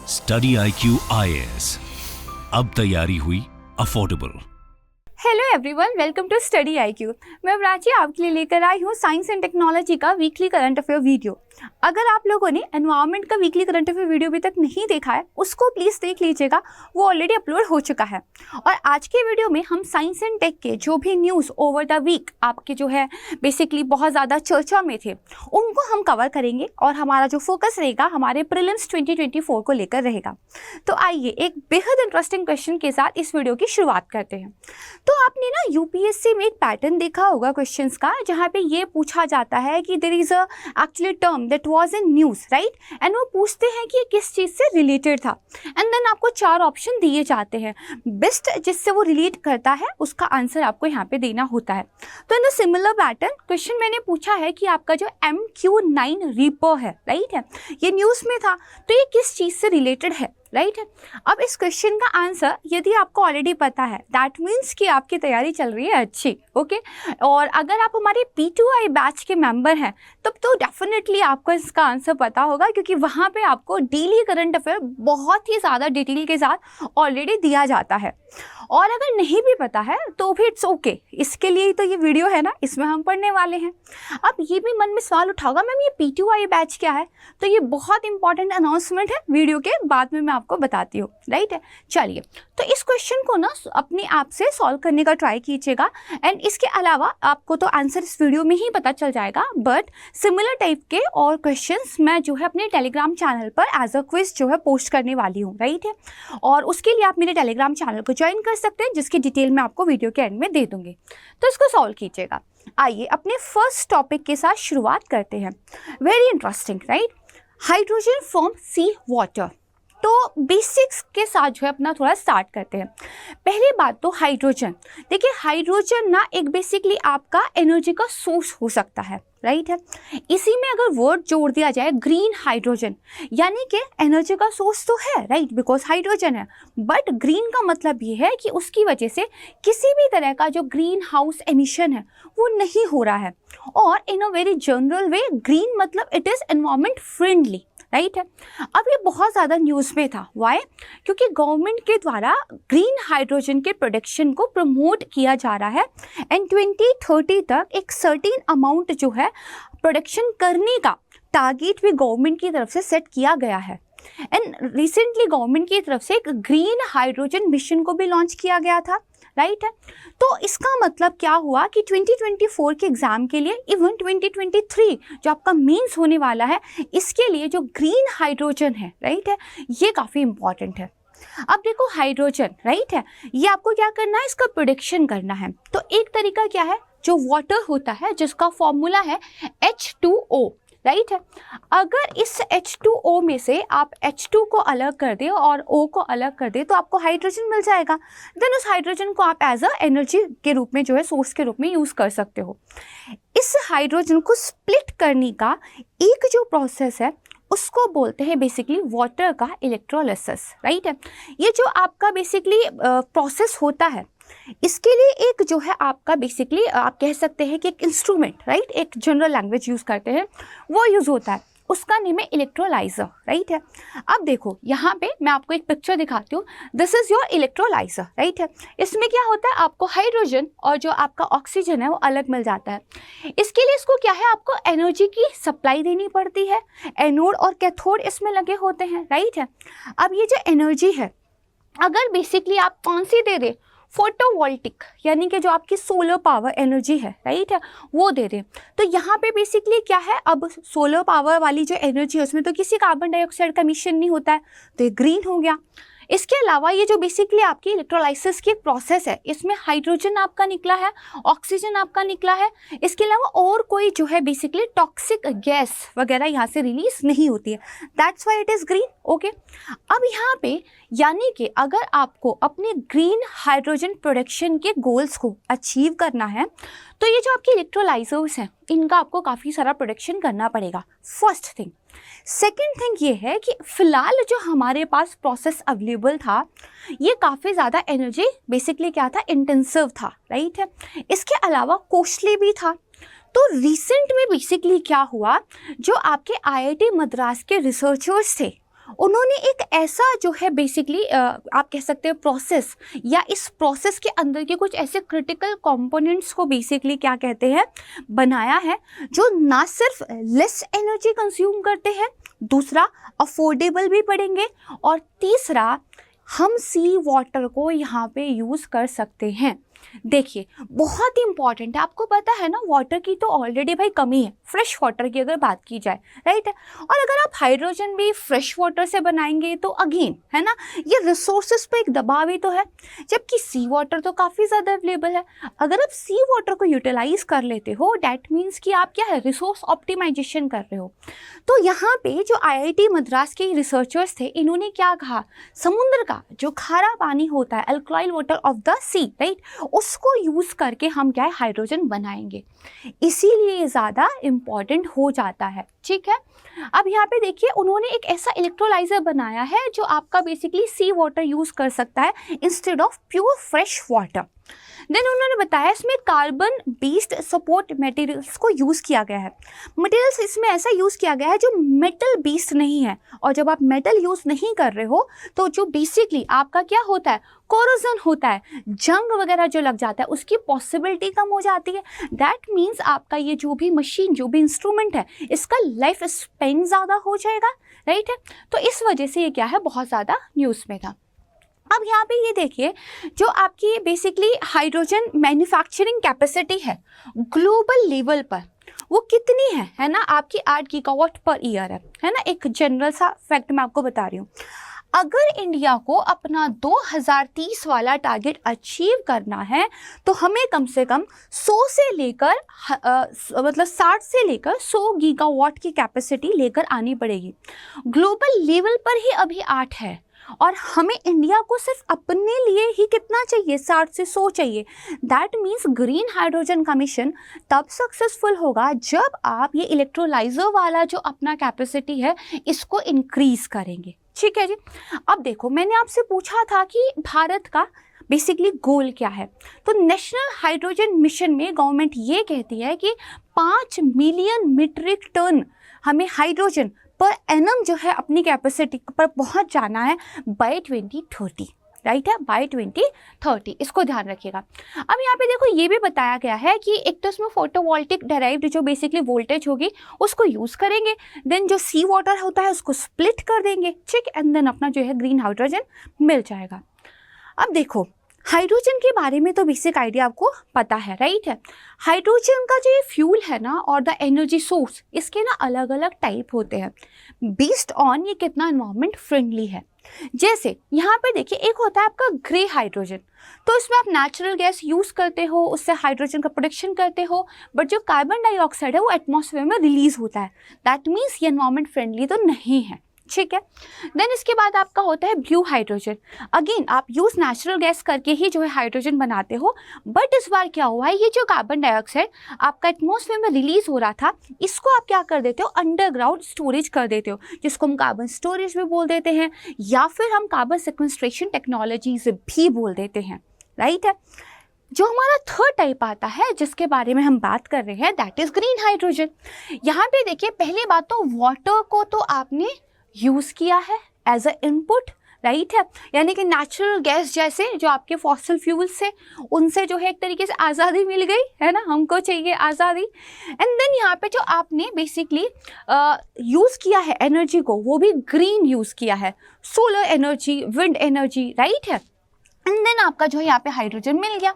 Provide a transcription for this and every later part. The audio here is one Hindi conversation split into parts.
स्टडी IQ IAS, अब तैयारी हुई affordable. Hello everyone, welcome to study IQ। मैं प्राची आपके लिए लेकर आई हूँ साइंस एंड टेक्नोलॉजी का वीकली करंट अफेयर वीडियो। अगर आप लोगों ने एनवायरनमेंट का वीकली करंट अफेयर वीडियो अभी तक नहीं देखा है, उसको प्लीज़ देख लीजिएगा, वो ऑलरेडी अपलोड हो चुका है। और आज के वीडियो में हम साइंस एंड टेक के जो भी न्यूज़ ओवर द वीक आपके जो है बेसिकली बहुत ज़्यादा चर्चा में थे, उनको हम कवर करेंगे और हमारा जो फोकस रहेगा हमारे प्रीलिम्स 2024 को लेकर रहेगा। तो आइए एक बेहद इंटरेस्टिंग क्वेश्चन के साथ इस वीडियो की शुरुआत करते हैं। तो आपने ना यूपीएससी में एक पैटर्न देखा होगा क्वेश्चंस का, जहाँ पे ये पूछा जाता है कि there is a actually term that was in news, right, and वो पूछते हैं कि ये किस चीज़ से रिलेटेड था, एंड देन आपको 4 ऑप्शन दिए जाते हैं। बेस्ट जिससे वो रिलेट करता है उसका आंसर आपको यहाँ पे देना होता है। तो इन सिमिलर पैटर्न क्वेश्चन मैंने पूछा है कि आपका जो MQ9 रीपो है, राइट है, ये न्यूज़ में था, तो ये किस चीज़ से रिलेटेड है, राइट है। अब इस क्वेश्चन का आंसर यदि आपको ऑलरेडी पता है, दैट मीन्स कि आपकी तैयारी चल रही है अच्छी, ओके। और अगर आप हमारे P2I बैच के मेंबर हैं तब तो डेफिनेटली आपको इसका आंसर पता होगा, क्योंकि वहाँ पे आपको डेली करंट अफेयर बहुत ही ज़्यादा डिटेल के साथ ऑलरेडी दिया जाता है। और अगर नहीं भी पता है तो भी इट्स ओके, इसके लिए ही तो ये वीडियो है ना, इसमें हम पढ़ने वाले हैं। अब ये भी मन में सवाल उठाओगा, मैम ये P2I बैच क्या है? तो ये बहुत इंपॉर्टेंट अनाउंसमेंट है, वीडियो के बाद में मैं आपको बताती हूँ, राइट है। चलिए, तो इस क्वेश्चन को ना अपने आप से सॉल्व करने का ट्राई कीजिएगा, एंड इसके अलावा आपको तो आंसर इस वीडियो में ही पता चल जाएगा, बट सिमिलर टाइप के और क्वेश्चंस मैं जो है अपने टेलीग्राम चैनल पर एज अ क्विज जो है पोस्ट करने वाली हूँ, राइट है। और उसके लिए आप मेरे टेलीग्राम चैनल को ज्वाइन कर सकते हैं, जिसकी डिटेल मैं आपको वीडियो के एंड में दे दूंगी। तो इसको सॉल्व कीजिएगा। आइए अपने फर्स्ट टॉपिक के साथ शुरुआत करते हैं। Very interesting, right. Hydrogen from sea water. तो बेसिक्स के साथ जो है अपना थोड़ा स्टार्ट करते हैं। पहली बात तो हाइड्रोजन, देखिए हाइड्रोजन ना एक बेसिकली आपका एनर्जी का सोर्स हो सकता है, राइट है। इसी में अगर वर्ड जोड़ दिया जाए ग्रीन हाइड्रोजन, यानी कि एनर्जी का सोर्स तो है, राइट, बिकॉज हाइड्रोजन है, बट ग्रीन का मतलब ये है कि उसकी वजह से किसी भी तरह का जो ग्रीन हाउस एमिशन है वो नहीं हो रहा है। और in a very general way green मतलब it is environment friendly, right है। अब ये बहुत ज़्यादा न्यूज़ में था, वाई? क्योंकि गवर्नमेंट के द्वारा ग्रीन हाइड्रोजन के प्रोडक्शन को प्रमोट किया जा रहा है, एंड 2030 तक एक सर्टेन अमाउंट जो है प्रोडक्शन करने का टारगेट भी गवर्नमेंट की तरफ से सेट किया गया है। एंड रिसेंटली गवर्नमेंट की तरफ से एक ग्रीन हाइड्रोजन मिशन को भी लॉन्च किया गया था, राइट है। तो इसका मतलब क्या हुआ कि 2024 के एग्जाम के लिए, इवन 2023 जो आपका मेंस होने वाला है, इसके लिए जो ग्रीन हाइड्रोजन है, राइट है, ये काफ़ी इंपॉर्टेंट है। अब देखो हाइड्रोजन, राइट है, ये आपको क्या करना है, इसका प्रोडक्शन करना है। तो एक तरीका क्या है, जो वाटर होता है जिसका फॉर्मूला है H2O, राइट है। अगर इस H2O में से आप H2 को अलग कर दे और O को अलग कर दे तो आपको हाइड्रोजन मिल जाएगा। देन उस हाइड्रोजन को आप एज अ एनर्जी के रूप में जो है सोर्स के रूप में यूज़ कर सकते हो। इस हाइड्रोजन को स्प्लिट करने का एक जो प्रोसेस है उसको बोलते हैं बेसिकली वाटर का इलेक्ट्रोलिसिस, राइट है। ये जो आपका बेसिकली प्रोसेस होता है, इसके लिए एक जो है आपका बेसिकली आप कह सकते हैं कि एक इंस्ट्रूमेंट, राइट, एक जनरल लैंग्वेज यूज़ करते हैं, वो यूज़ होता है, उसका नेम है इलेक्ट्रोलाइजर, राइट है। अब देखो यहाँ पे मैं आपको एक पिक्चर दिखाती हूँ, this is your electrolyser, right है। इसमें क्या होता है, आपको हाइड्रोजन और जो आपका ऑक्सीजन है वो अलग मिल जाता है। इसके लिए इसको क्या है, आपको एनर्जी की सप्लाई देनी पड़ती है, एनोड और कैथोड इसमें लगे होते हैं, राइट है। अब ये जो एनर्जी है, अगर बेसिकली आप कौन सी दे दें, फोटोवोल्टिक, यानी कि जो आपकी सोलर पावर एनर्जी है, राइट है, वो दे दें, तो यहाँ पे बेसिकली क्या है, अब सोलर पावर वाली जो एनर्जी है उसमें तो किसी कार्बन डाइऑक्साइड का एमिशन नहीं होता है, तो ये ग्रीन हो गया। इसके अलावा ये जो बेसिकली आपकी इलेक्ट्रोलाइसिस की एक प्रोसेस है, इसमें हाइड्रोजन आपका निकला है, ऑक्सीजन आपका निकला है, इसके अलावा और कोई जो है बेसिकली टॉक्सिक गैस वगैरह यहाँ से रिलीज नहीं होती है, that's why it is green, okay. अब यहाँ पे यानी कि अगर आपको अपने ग्रीन हाइड्रोजन प्रोडक्शन के गोल्स को अचीव करना है तो ये जो आपके इलेक्ट्रोलाइजर्स हैं इनका आपको काफ़ी सारा प्रोडक्शन करना पड़ेगा, फर्स्ट थिंग। सेकेंड थिंग ये है कि फ़िलहाल जो हमारे पास प्रोसेस अवेलेबल था ये काफ़ी ज़्यादा एनर्जी बेसिकली क्या था, इंटेंसिव था, राइट है। इसके अलावा कॉस्टली भी था। तो रिसेंट में बेसिकली क्या हुआ, जो आपके IIT मद्रास के रिसर्चर्स थे उन्होंने एक ऐसा जो है बेसिकली आप कह सकते हैं प्रोसेस, या इस प्रोसेस के अंदर के कुछ ऐसे क्रिटिकल कंपोनेंट्स को बेसिकली क्या कहते हैं बनाया है, जो ना सिर्फ लेस एनर्जी कंज्यूम करते हैं, दूसरा अफोर्डेबल भी पड़ेंगे, और तीसरा हम सी वाटर को यहाँ पे यूज़ कर सकते हैं। देखिए बहुत ही इंपॉर्टेंट है, आपको पता है ना वाटर की तो ऑलरेडी भाई कमी है, फ्रेश वाटर की अगर बात की जाए, राइट। और अगर आप हाइड्रोजन भी फ्रेश वाटर से बनाएंगे तो अगेन है ना, ये रिसोर्सेज पे एक दबाव ही तो है, जबकि सी वाटर तो काफ़ी ज़्यादा अवेलेबल है। अगर आप सी वाटर को यूटिलाइज कर लेते हो, डैट मीन्स कि आप क्या है, रिसोर्स ऑप्टिमाइजेशन कर रहे हो। तो यहाँ पे जो IIT मद्रास के रिसर्चर्स थे, इन्होंने क्या कहा, समुद्र का जो खारा पानी होता है, alkaline water of the sea, right, उसको यूज़ करके हम क्या है हाइड्रोजन बनाएंगे, इसीलिए ज़्यादा इम्पॉर्टेंट हो जाता है। ठीक है, अब यहाँ पे देखिए उन्होंने एक ऐसा इलेक्ट्रोलाइजर बनाया है जो आपका बेसिकली सी वाटर यूज़ कर सकता है instead of pure fresh water. Then उन्होंने बताया इसमें कार्बन बेस्ड सपोर्ट मटेरियल्स को यूज़ किया गया है। मटेरियल्स इसमें ऐसा यूज़ किया गया है जो मेटल बेस्ड नहीं है, और जब आप मेटल यूज़ नहीं कर रहे हो तो जो बेसिकली आपका क्या होता है, कोरोजन होता है, जंग वगैरह जो लग जाता है उसकी पॉसिबिलिटी कम हो जाती है। दैट मीन्स आपका ये जो भी मशीन, जो भी इंस्ट्रूमेंट है, इसका लाइफ स्पेन ज़्यादा हो जाएगा, राइट है। तो इस वजह से ये क्या है, बहुत ज़्यादा न्यूज़ में था। अब यहाँ पे ये देखिए जो आपकी बेसिकली हाइड्रोजन मैन्युफैक्चरिंग कैपेसिटी है ग्लोबल लेवल पर, वो कितनी है ना, आपकी 8 गीगावाट पर ईयर है ना। एक जनरल सा फैक्ट मैं आपको बता रही हूँ, अगर इंडिया को अपना 2030 वाला टारगेट अचीव करना है तो हमें कम से कम 100 से लेकर मतलब 60 से लेकर 100 गीगावाट की कैपेसिटी लेकर आनी पड़ेगी। ग्लोबल लेवल पर ही अभी 8 है, और हमें इंडिया को सिर्फ अपने लिए ही कितना चाहिए, 60 से 100 चाहिए। दैट मीन्स ग्रीन हाइड्रोजन का मिशन तब सक्सेसफुल होगा जब आप ये इलेक्ट्रोलाइजर वाला जो अपना कैपेसिटी है इसको इंक्रीज करेंगे। ठीक है जी। अब देखो मैंने आपसे पूछा था कि भारत का बेसिकली गोल क्या है, तो नेशनल हाइड्रोजन मिशन में गवर्नमेंट ये कहती है कि 5 मिलियन मीट्रिक टन हमें हाइड्रोजन पर एनम जो है अपनी कैपेसिटी पर पहुंच जाना है बाय 2030, राइट है, बाय 2030, इसको ध्यान रखिएगा। अब यहाँ पे देखो ये भी बताया गया है कि एक तो इसमें फोटोवोल्टिक डेराइव्ड जो बेसिकली वोल्टेज होगी उसको यूज़ करेंगे, देन जो सी वाटर होता है उसको स्प्लिट कर देंगे, ठीक, एंड देन अपना जो है ग्रीन हाइड्रोजन मिल जाएगा। अब देखो हाइड्रोजन के बारे में तो बेसिक आइडिया आपको पता है, राइट है। हाइड्रोजन का जो ये फ्यूल है ना और द एनर्जी सोर्स, इसके ना अलग अलग टाइप होते हैं बेस्ड ऑन ये कितना एनवायरमेंट फ्रेंडली है। जैसे यहाँ पे देखिए एक होता है आपका ग्रे हाइड्रोजन, तो इसमें आप नेचुरल गैस यूज़ करते हो, उससे हाइड्रोजन का प्रोडक्शन करते हो, बट जो कार्बन डाइऑक्साइड है वो एटमॉस्फेयर में रिलीज होता है। दैट मीन्स ये एनवायरमेंट फ्रेंडली तो नहीं है, ठीक है। देन इसके बाद आपका होता है ब्लू हाइड्रोजन। अगेन आप यूज नेचुरल गैस करके ही जो है हाइड्रोजन बनाते हो, बट इस बार क्या हुआ है, ये जो कार्बन डाइऑक्साइड आपका एटमॉस्फेयर में रिलीज हो रहा था, इसको आप क्या कर देते हो, अंडरग्राउंड स्टोरेज कर देते हो, जिसको हम कार्बन स्टोरेज भी बोल देते हैं, या फिर हम कार्बन सिक्वेस्ट्रेशन टेक्नोलॉजीज भी बोल देते हैं, राइट है। जो हमारा थर्ड टाइप आता है जिसके बारे में हम बात कर रहे हैं, दैट इज ग्रीन हाइड्रोजन। यहाँ पे देखिए पहली बात तो वाटर को तो आपने यूज़ किया है एज अ इनपुट, राइट है, यानी कि नेचुरल गैस जैसे जो आपके फॉसिल फ्यूल्स से उनसे जो है एक तरीके से आज़ादी मिल गई है ना, हमको चाहिए आज़ादी। एंड देन यहाँ पे जो आपने बेसिकली यूज़ किया है एनर्जी को, वो भी ग्रीन यूज़ किया है, solar energy, wind energy, right है। एंड देन आपका जो है यहाँ पे हाइड्रोजन मिल गया।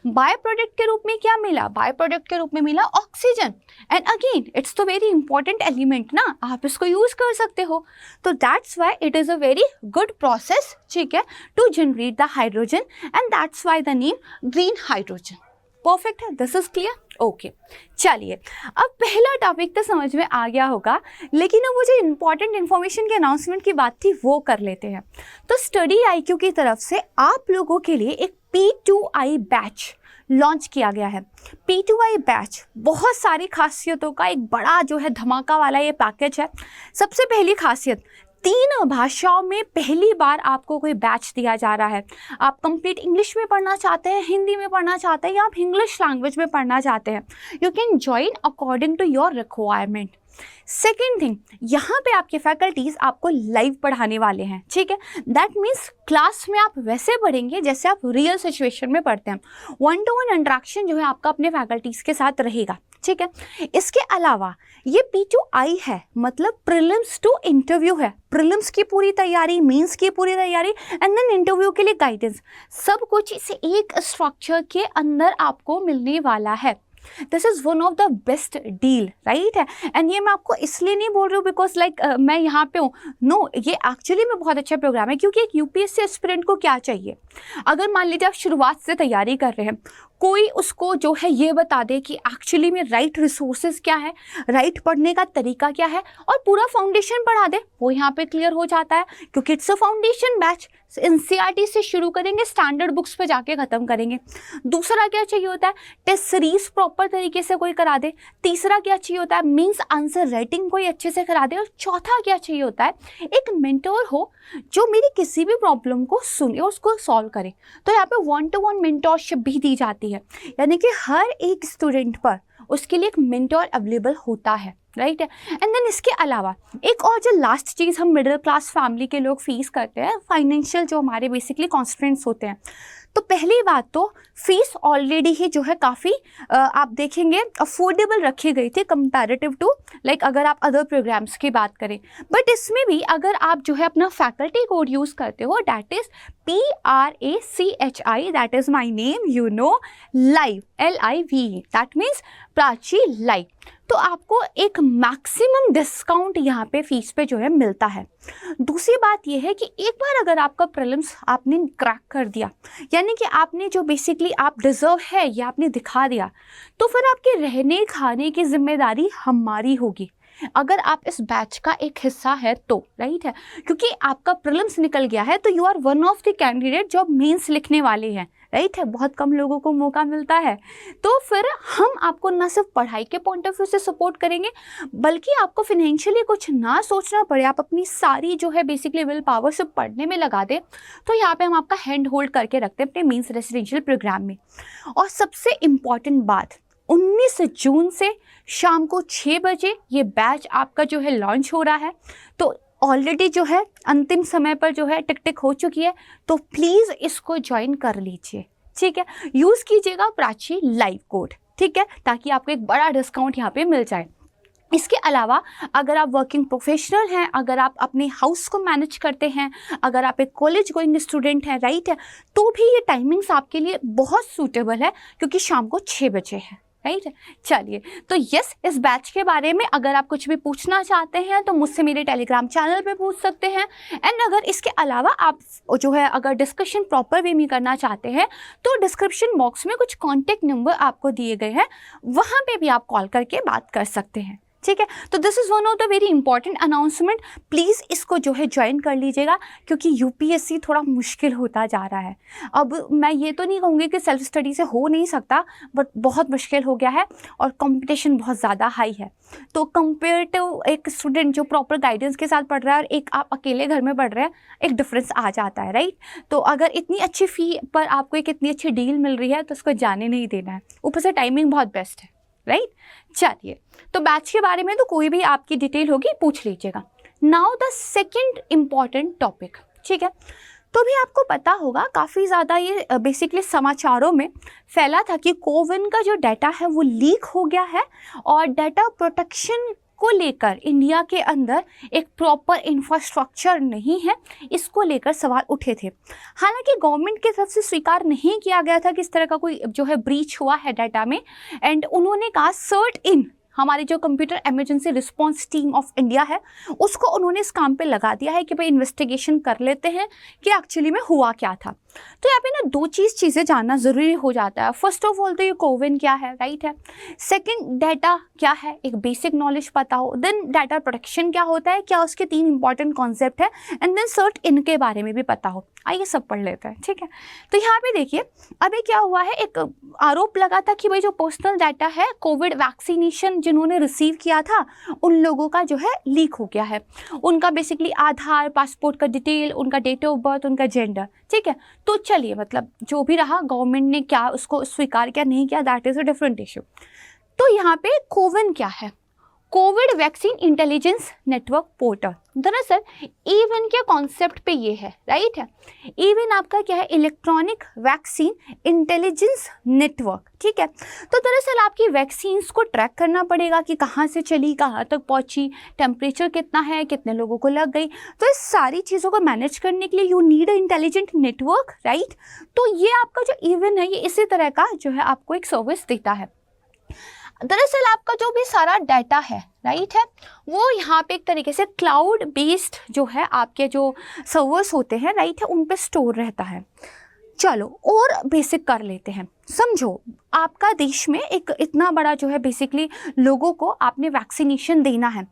बाय प्रोडक्ट के रूप में क्या मिला, बाय प्रोडक्ट के रूप में मिला ऑक्सीजन। एंड अगेन इट्स तो वेरी इंपॉर्टेंट एलिमेंट ना, आप इसको यूज कर सकते हो, तो that's why it is a very good process, ठीक है, to generate the hydrogen, and that's why the name green hydrogen. Perfect है, दिस इज क्लियर, ओके। चलिए अब पहला टॉपिक तो समझ में आ गया होगा, लेकिन अब वो जो इंपॉर्टेंट इन्फॉर्मेशन की अनाउंसमेंट की बात थी वो कर लेते हैं। तो स्टडी IQ की तरफ से आप लोगों के लिए एक P2I बैच लॉन्च किया गया है। P2I बैच बहुत सारी खासियतों का एक बड़ा जो है धमाका वाला ये पैकेज है। सबसे पहली खासियत, 3 भाषाओं में पहली बार आपको कोई बैच दिया जा रहा है। आप कंप्लीट इंग्लिश में पढ़ना चाहते हैं, हिंदी में पढ़ना चाहते हैं, या आप इंग्लिश लैंग्वेज में पढ़ना चाहते हैं, you can join according to your requirement. Second thing, यहाँ पे आपके फैकल्टीज आपको लाइव पढ़ाने वाले हैं, ठीक है। दैट मीन्स क्लास में आप वैसे पढ़ेंगे जैसे आप रियल सिचुएशन में पढ़ते हैं। 1-to-1 इंटरेक्शन जो है आपका अपने फैकल्टीज के साथ रहेगा, ठीक है। इसके अलावा ये P2I है, मतलब प्रीलिम्स टू इंटरव्यू है। प्रीलिम्स की पूरी तैयारी, मेंस की पूरी तैयारी एंड देन इंटरव्यू के लिए गाइडेंस, सब कुछ इस एक स्ट्रक्चर के अंदर आपको मिलने वाला है। This is one of the best deal, right है। एंड ये मैं आपको इसलिए नहीं बोल रही हूँ बिकॉज लाइक मैं यहाँ पे हूँ, नो, ये एक्चुअली में बहुत अच्छा प्रोग्राम है। क्योंकि एक यूपीएससी एस्पिरेंट को क्या चाहिए, अगर मान लीजिए आप शुरुआत से तैयारी कर रहे हैं, कोई उसको जो है ये बता दे कि एक्चुअली में राइट रिसोर्सेज क्या है, राइट पढ़ने का तरीका क्या है, और पूरा फाउंडेशन पढ़ा दे, वो यहाँ पे क्लियर हो जाता है। क्योंकि it's a foundation batch, NCERT से शुरू करेंगे, स्टैंडर्ड बुक्स पे जाके ख़त्म करेंगे। दूसरा क्या चाहिए होता है, टेस्ट सीरीज प्रॉपर तरीके से कोई करा दे। तीसरा क्या चाहिए होता है, मीन्स आंसर राइटिंग कोई अच्छे से करा दे। और चौथा क्या चाहिए होता है, एक मेंटोर हो जो मेरी किसी भी प्रॉब्लम को सुने और उसको सॉल्व करे। तो यहाँ पे 1-to-1 मेंटोरशिप भी दी जाती है, यानी कि हर एक स्टूडेंट पर उसके लिए एक मेंटोर अवेलेबल होता है, राइट है। एंड देन इसके अलावा एक और जो लास्ट चीज़ हम मिडिल क्लास फैमिली के लोग फेस करते हैं, फाइनेंशियल जो हमारे बेसिकली कॉन्स्ट्रेंट्स होते हैं। तो पहली बात तो फीस ऑलरेडी ही जो है काफ़ी आप देखेंगे अफोर्डेबल रखी गई थी कंपैरेटिव टू लाइक अगर आप अदर प्रोग्राम्स की बात करें। बट इसमें भी अगर आप जो है अपना फैकल्टी कोड यूज़ करते हो, that is PRACHI, that is my name, you know, live, LIVE, that means Prachi live, तो आपको एक मैक्सिमम डिस्काउंट यहाँ पे फीस पे जो है मिलता है। दूसरी बात ये है कि एक बार अगर आपका प्रीलिम्स आपने क्रैक कर दिया, यानी कि आपने जो बेसिकली आप डिज़र्व है ये आपने दिखा दिया, तो फिर आपके रहने खाने की जिम्मेदारी हमारी होगी, अगर आप इस बैच का एक हिस्सा है तो, राइट है। क्योंकि आपका प्रीलिम्स निकल गया है तो you are one of the candidate जो मेंस लिखने वाले हैं, राइट है। बहुत कम लोगों को मौका मिलता है। तो फिर हम आपको ना सिर्फ पढ़ाई के पॉइंट ऑफ व्यू से सपोर्ट करेंगे, बल्कि आपको फिनेंशियली कुछ ना सोचना पड़े, आप अपनी सारी जो है बेसिकली विल पावर से पढ़ने में लगा दें। तो यहाँ पे हम आपका हैंड होल्ड करके रखते हैं अपने मेंस रेसिडेंशियल प्रोग्राम में। और सबसे इम्पॉर्टेंट बात, 19 जून से शाम को 6 बजे ये बैच आपका जो है लॉन्च हो रहा है। तो ऑलरेडी जो है अंतिम समय पर जो है टिक हो चुकी है, तो प्लीज़ इसको ज्वाइन कर लीजिए, ठीक है। यूज़ कीजिएगा प्राची लाइव कोड, ठीक है, ताकि आपको एक बड़ा डिस्काउंट यहाँ पे मिल जाए। इसके अलावा अगर आप वर्किंग प्रोफेशनल हैं, अगर आप अपने हाउस को मैनेज करते हैं, अगर आप एक कॉलेज गोइंग स्टूडेंट हैं, राइट है, तो भी ये टाइमिंग्स आपके लिए बहुत सूटेबल है, क्योंकि शाम को 6 बजे है, राइट है। चलिए, तो यस, इस बैच के बारे में अगर आप कुछ भी पूछना चाहते हैं तो मुझसे मेरे टेलीग्राम चैनल पे पूछ सकते हैं। एंड अगर इसके अलावा आप जो है अगर डिस्कशन प्रॉपर वे में करना चाहते हैं तो डिस्क्रिप्शन बॉक्स में कुछ कॉन्टेक्ट नंबर आपको दिए गए हैं, वहाँ पे भी आप कॉल करके बात कर सकते हैं, ठीक है। तो this is one of the very important announcement, please इसको जो है ज्वाइन कर लीजिएगा, क्योंकि यूपीएससी थोड़ा मुश्किल होता जा रहा है। अब मैं ये तो नहीं कहूँगी कि सेल्फ स्टडी से हो नहीं सकता, बट बहुत मुश्किल हो गया है और कंपटीशन बहुत ज़्यादा हाई है। तो कंपेयर टू एक स्टूडेंट जो प्रॉपर गाइडेंस के साथ पढ़ रहा है और एक आप अकेले घर में पढ़ रहे हैं, एक डिफरेंस आ जाता है, राइट। तो अगर इतनी अच्छी फ़ी पर आपको एक इतनी अच्छी डील मिल रही है तो उसको जाने नहीं देना है, ऊपर से टाइमिंग बहुत बेस्ट है, राइट। चलिए, तो बैच के बारे में तो कोई भी आपकी डिटेल होगी पूछ लीजिएगा। Now the second important topic, ठीक है। तो भी आपको पता होगा काफ़ी ज़्यादा ये बेसिकली समाचारों में फैला था कि कोविन का जो डाटा है वो लीक हो गया है और डाटा प्रोटेक्शन को लेकर इंडिया के अंदर एक प्रॉपर इंफ्रास्ट्रक्चर नहीं है, इसको लेकर सवाल उठे थे। हालांकि गवर्नमेंट की तरफ से स्वीकार नहीं किया गया था कि इस तरह का कोई जो है ब्रीच हुआ है डाटा में, एंड उन्होंने कहा सर्ट इन, हमारी जो computer emergency response team of India है उसको उन्होंने इस काम पे लगा दिया है कि भाई इन्वेस्टिगेशन कर लेते हैं कि एक्चुअली में हुआ क्या था। तो यहाँ पे ना दो चीज़ें जानना ज़रूरी हो जाता है। फर्स्ट ऑफ ऑल तो ये कोविन क्या है, राइट है। सेकंड, डाटा क्या है, एक बेसिक नॉलेज पता हो। देन डाटा प्रोटेक्शन क्या होता है, क्या उसके 3 इंपॉर्टेंट कॉन्सेप्ट है, एंड देन सर्ट इनके बारे में भी पता हो। आइए सब पढ़ लेते हैं, ठीक है। तो यहाँ पे देखिए, अभी क्या हुआ है, एक आरोप लगा था कि भाई जो पर्सनल डाटा है कोविड वैक्सीनेशन जिन्होंने रिसीव किया था उन लोगों का जो है लीक हो गया है। उनका बेसिकली आधार, पासपोर्ट का डिटेल, उनका डेट ऑफ बर्थ, उनका जेंडर, ठीक है। तो चलिए, मतलब जो भी रहा, गवर्नमेंट ने क्या उसको स्वीकार किया नहीं किया, that is a different issue. तो यहाँ पे कोविन क्या है, Covid vaccine intelligence network portal. दरअसल इवन के कॉन्सेप्ट पे ये है, राइट है। इवन आपका क्या है, इलेक्ट्रॉनिक वैक्सीन इंटेलिजेंस नेटवर्क, ठीक है। तो दरअसल आपकी वैक्सीन्स को ट्रैक करना पड़ेगा कि कहाँ से चली, कहाँ तक पहुँची, टेम्परेचर कितना है, कितने लोगों को लग गई। तो इस सारी चीज़ों को मैनेज करने के लिए you need a intelligent network, right. तो ये आपका जो इवन है, ये इसी तरह का जो है आपको एक सर्विस देता है। दरअसल आपका जो भी सारा डाटा है, राइट है, वो यहाँ पे एक तरीके से क्लाउड बेस्ड जो है आपके जो सर्वर्स होते हैं, राइट है, उन पे स्टोर रहता है। चलो और बेसिक कर लेते हैं। समझो आपका देश में एक इतना बड़ा जो है बेसिकली लोगों को आपने वैक्सीनेशन देना है।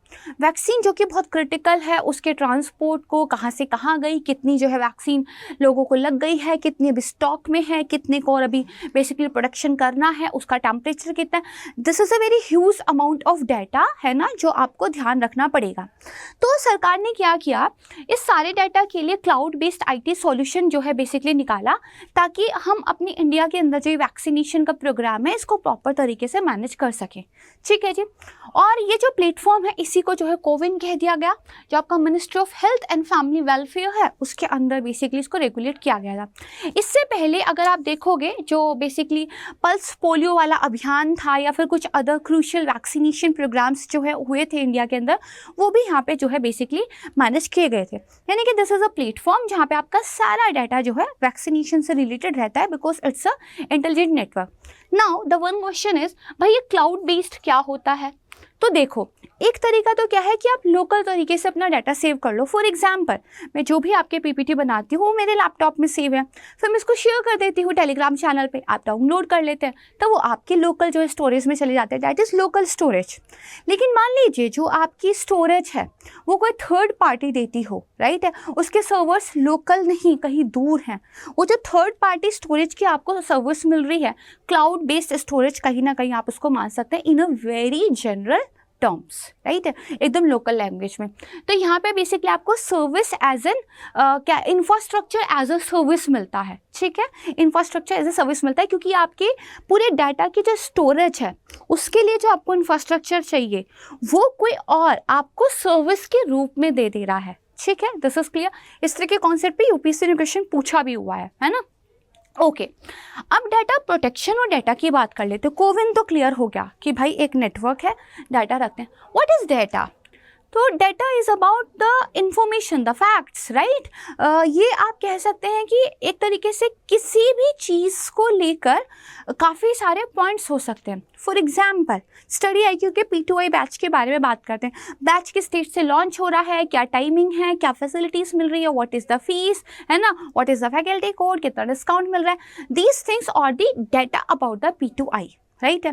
वैक्सीन जो कि बहुत क्रिटिकल है, उसके ट्रांसपोर्ट को कहाँ से कहाँ गई, कितनी जो है वैक्सीन लोगों को लग गई है, कितनी अभी स्टॉक में है, कितने को और अभी बेसिकली प्रोडक्शन करना है, उसका टेम्परेचर कितना है। This is a very huge amount of data है ना, जो आपको ध्यान रखना पड़ेगा। तो सरकार ने क्या किया, इस सारे डाटा के लिए क्लाउड बेस्ड IT सॉल्यूशन जो है बेसिकली निकाला, ताकि हम अपनी इंडिया के अंदर जो वैक्सीनेशन का प्रोग्राम है इसको प्रॉपर तरीके से मैनेज कर सकें, ठीक है जी। और ये जो प्लेटफॉर्म है इसी को जो है कोविन कह दिया गया, जो आपका ministry of health and family welfare है उसके अंदर बेसिकली इसको रेगुलेट किया गया था। इससे पहले अगर आप देखोगे जो बेसिकली पल्स पोलियो वाला अभियान था या फिर कुछ अदर क्रूशियल वैक्सीनेशन प्रोग्राम्स जो है हुए थे इंडिया के अंदर, वो भी यहाँ पे जो है बेसिकली मैनेज किए गए थे। यानी कि दिस इज अ प्लेटफॉर्म जहाँ पे आपका सारा डाटा जो है वैक्सीनेशन से रिलेटेड रहता है, because it's a intelligent network. Now the one question is, भाई ये क्लाउड बेस्ड क्या होता है? तो देखो, एक तरीका तो क्या है कि आप लोकल तरीके से अपना डाटा सेव कर लो। फॉर एग्जांपल, मैं जो भी आपके PPT बनाती हूँ वो मेरे लैपटॉप में सेव है, फिर मैं इसको शेयर कर देती हूँ टेलीग्राम चैनल पे, आप डाउनलोड कर लेते हैं, तो वो आपके लोकल जो है स्टोरेज में चले जाते हैं, दैट इज़ लोकल स्टोरेज। लेकिन मान लीजिए जो आपकी स्टोरेज है वो कोई थर्ड पार्टी देती हो, राइट है, उसके सर्वर्स लोकल नहीं कहीं दूर हैं, वो जो थर्ड पार्टी स्टोरेज की आपको सर्विस मिल रही है, क्लाउड बेस्ड स्टोरेज कहीं ना कहीं आप उसको मान सकते हैं in a very general terms, right है, एकदम लोकल लैंग्वेज में। तो यहाँ पे बेसिकली आपको सर्विस एज एन क्या इंफ्रास्ट्रक्चर एज अ सर्विस मिलता है, ठीक है, इंफ्रास्ट्रक्चर एज ए सर्विस मिलता है, क्योंकि आपके पूरे डाटा की जो स्टोरेज है उसके लिए जो आपको इंफ्रास्ट्रक्चर चाहिए वो कोई और आपको सर्विस के रूप में दे रहा है, ठीक है। This is clear. इस तरह के कॉन्सेप्ट पे UPSC ने क्वेश्चन पूछा भी हुआ है ना। ओके, अब डाटा प्रोटेक्शन और डाटा की बात कर लेते हैं। कोविन तो क्लियर हो गया कि भाई एक नेटवर्क है, डाटा रखते हैं। What is data? तो data is about the information, the facts, right. ये आप कह सकते हैं कि एक तरीके से किसी भी चीज़ को लेकर काफ़ी सारे पॉइंट्स हो सकते हैं। फॉर एग्जाम्पल, स्टडी IQ के P2I बैच के बारे में बात करते हैं। बैच किस स्टेज से लॉन्च हो रहा है, क्या टाइमिंग है, क्या फैसिलिटीज़ मिल रही है, व्हाट इज़ द फीस, है ना, what is the faculty code, कितना डिस्काउंट मिल रहा है, these things are the data about the P2I, right है।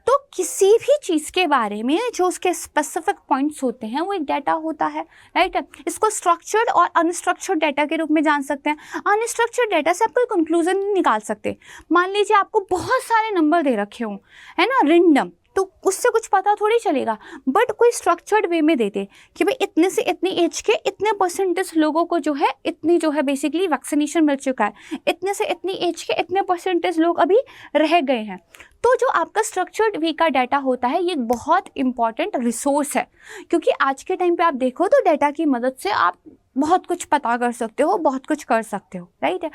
तो किसी भी चीज़ के बारे में जो उसके स्पेसिफिक पॉइंट्स होते हैं वो एक डाटा होता है, राइट है। इसको स्ट्रक्चर्ड और अनस्ट्रक्चर्ड डाटा के रूप में जान सकते हैं। अनस्ट्रक्चर्ड डाटा से आप कोई कंक्लूजन नहीं निकाल सकते। मान लीजिए आपको बहुत सारे नंबर दे रखे हों, है ना, रेंडम, तो उससे कुछ पता थोड़ी चलेगा, बट कोई स्ट्रक्चर्ड वे में देते कि भाई इतने से इतनी एज के इतने परसेंटेज लोगों को जो है इतनी जो है बेसिकली वैक्सीनेशन मिल चुका है, इतने से इतनी एज के इतने परसेंटेज लोग अभी रह गए हैं। तो जो आपका स्ट्रक्चर्ड वे का डाटा होता है ये एक बहुत इंपॉर्टेंट रिसोर्स है, क्योंकि आज के टाइम पे आप देखो तो डाटा की मदद से आप बहुत कुछ पता कर सकते हो, बहुत कुछ कर सकते हो, राइट है।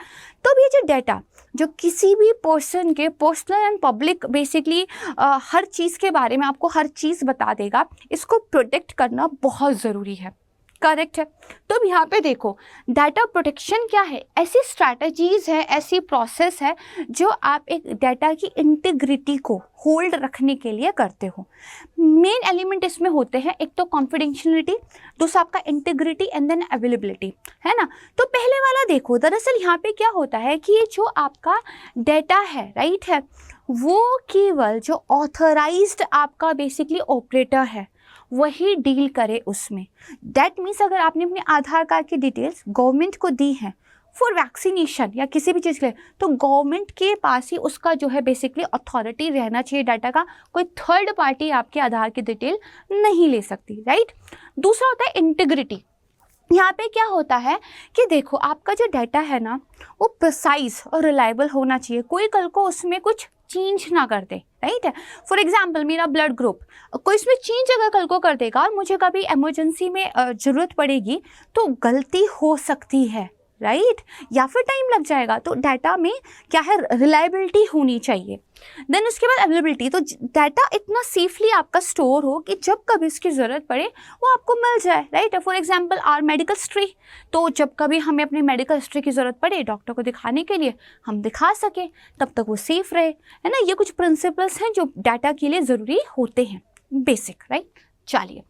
तो ये जो डाटा जो किसी भी पर्सन के पर्सनल एंड पब्लिक बेसिकली हर चीज़ के बारे में आपको हर चीज़ बता देगा, इसको प्रोटेक्ट करना बहुत ज़रूरी है, करेक्ट है। तो अब यहाँ पे देखो, डाटा प्रोटेक्शन क्या है, ऐसी स्ट्रैटेजीज़ है, ऐसी प्रोसेस है जो आप एक डाटा की इंटीग्रिटी को होल्ड रखने के लिए करते हो। मेन एलिमेंट इसमें होते हैं, एक तो कॉन्फिडेंशियलिटी, दूसरा आपका इंटीग्रिटी एंड देन अवेलेबिलिटी, है ना। तो पहले वाला देखो, दरअसल यहाँ पे क्या होता है कि ये जो आपका डाटा है, राइट है, वो केवल जो ऑथराइज्ड आपका बेसिकली ऑपरेटर है वही डील करे उसमें। दैट मीन्स अगर आपने अपने आधार कार्ड की डिटेल्स गवर्नमेंट को दी हैं फॉर वैक्सीनेशन या किसी भी चीज़ के लिए, तो गवर्नमेंट के पास ही उसका जो है बेसिकली अथॉरिटी रहना चाहिए डाटा का, कोई थर्ड पार्टी आपके आधार की डिटेल नहीं ले सकती, राइट। दूसरा होता है इंटीग्रिटी। यहाँ पे क्या होता है कि देखो आपका जो डाटा है ना वो प्रिसाइज और रिलायबल होना चाहिए, कोई कल को उसमें कुछ चेंज ना कर दे, राइट है। फॉर एग्जाम्पल मेरा ब्लड ग्रुप कोई इसमें चेंज अगर कल को कर देगा और मुझे कभी इमरजेंसी में ज़रूरत पड़ेगी तो गलती हो सकती है, राइट, या फिर टाइम लग जाएगा। तो डाटा में क्या है, रिलायबिलिटी होनी चाहिए। देन उसके बाद अवेलेबिलिटी, तो डाटा इतना सेफली आपका स्टोर हो कि जब कभी इसकी ज़रूरत पड़े वो आपको मिल जाए, right. For example our medical history, तो जब कभी हमें अपनी मेडिकल हिस्ट्री की ज़रूरत पड़े डॉक्टर को दिखाने के लिए, हम दिखा सकें, तब तक वो सेफ रहे, है ना। ये कुछ प्रिंसिपल्स हैं जो डाटा के लिए ज़रूरी होते हैं, बेसिक, राइट। चलिए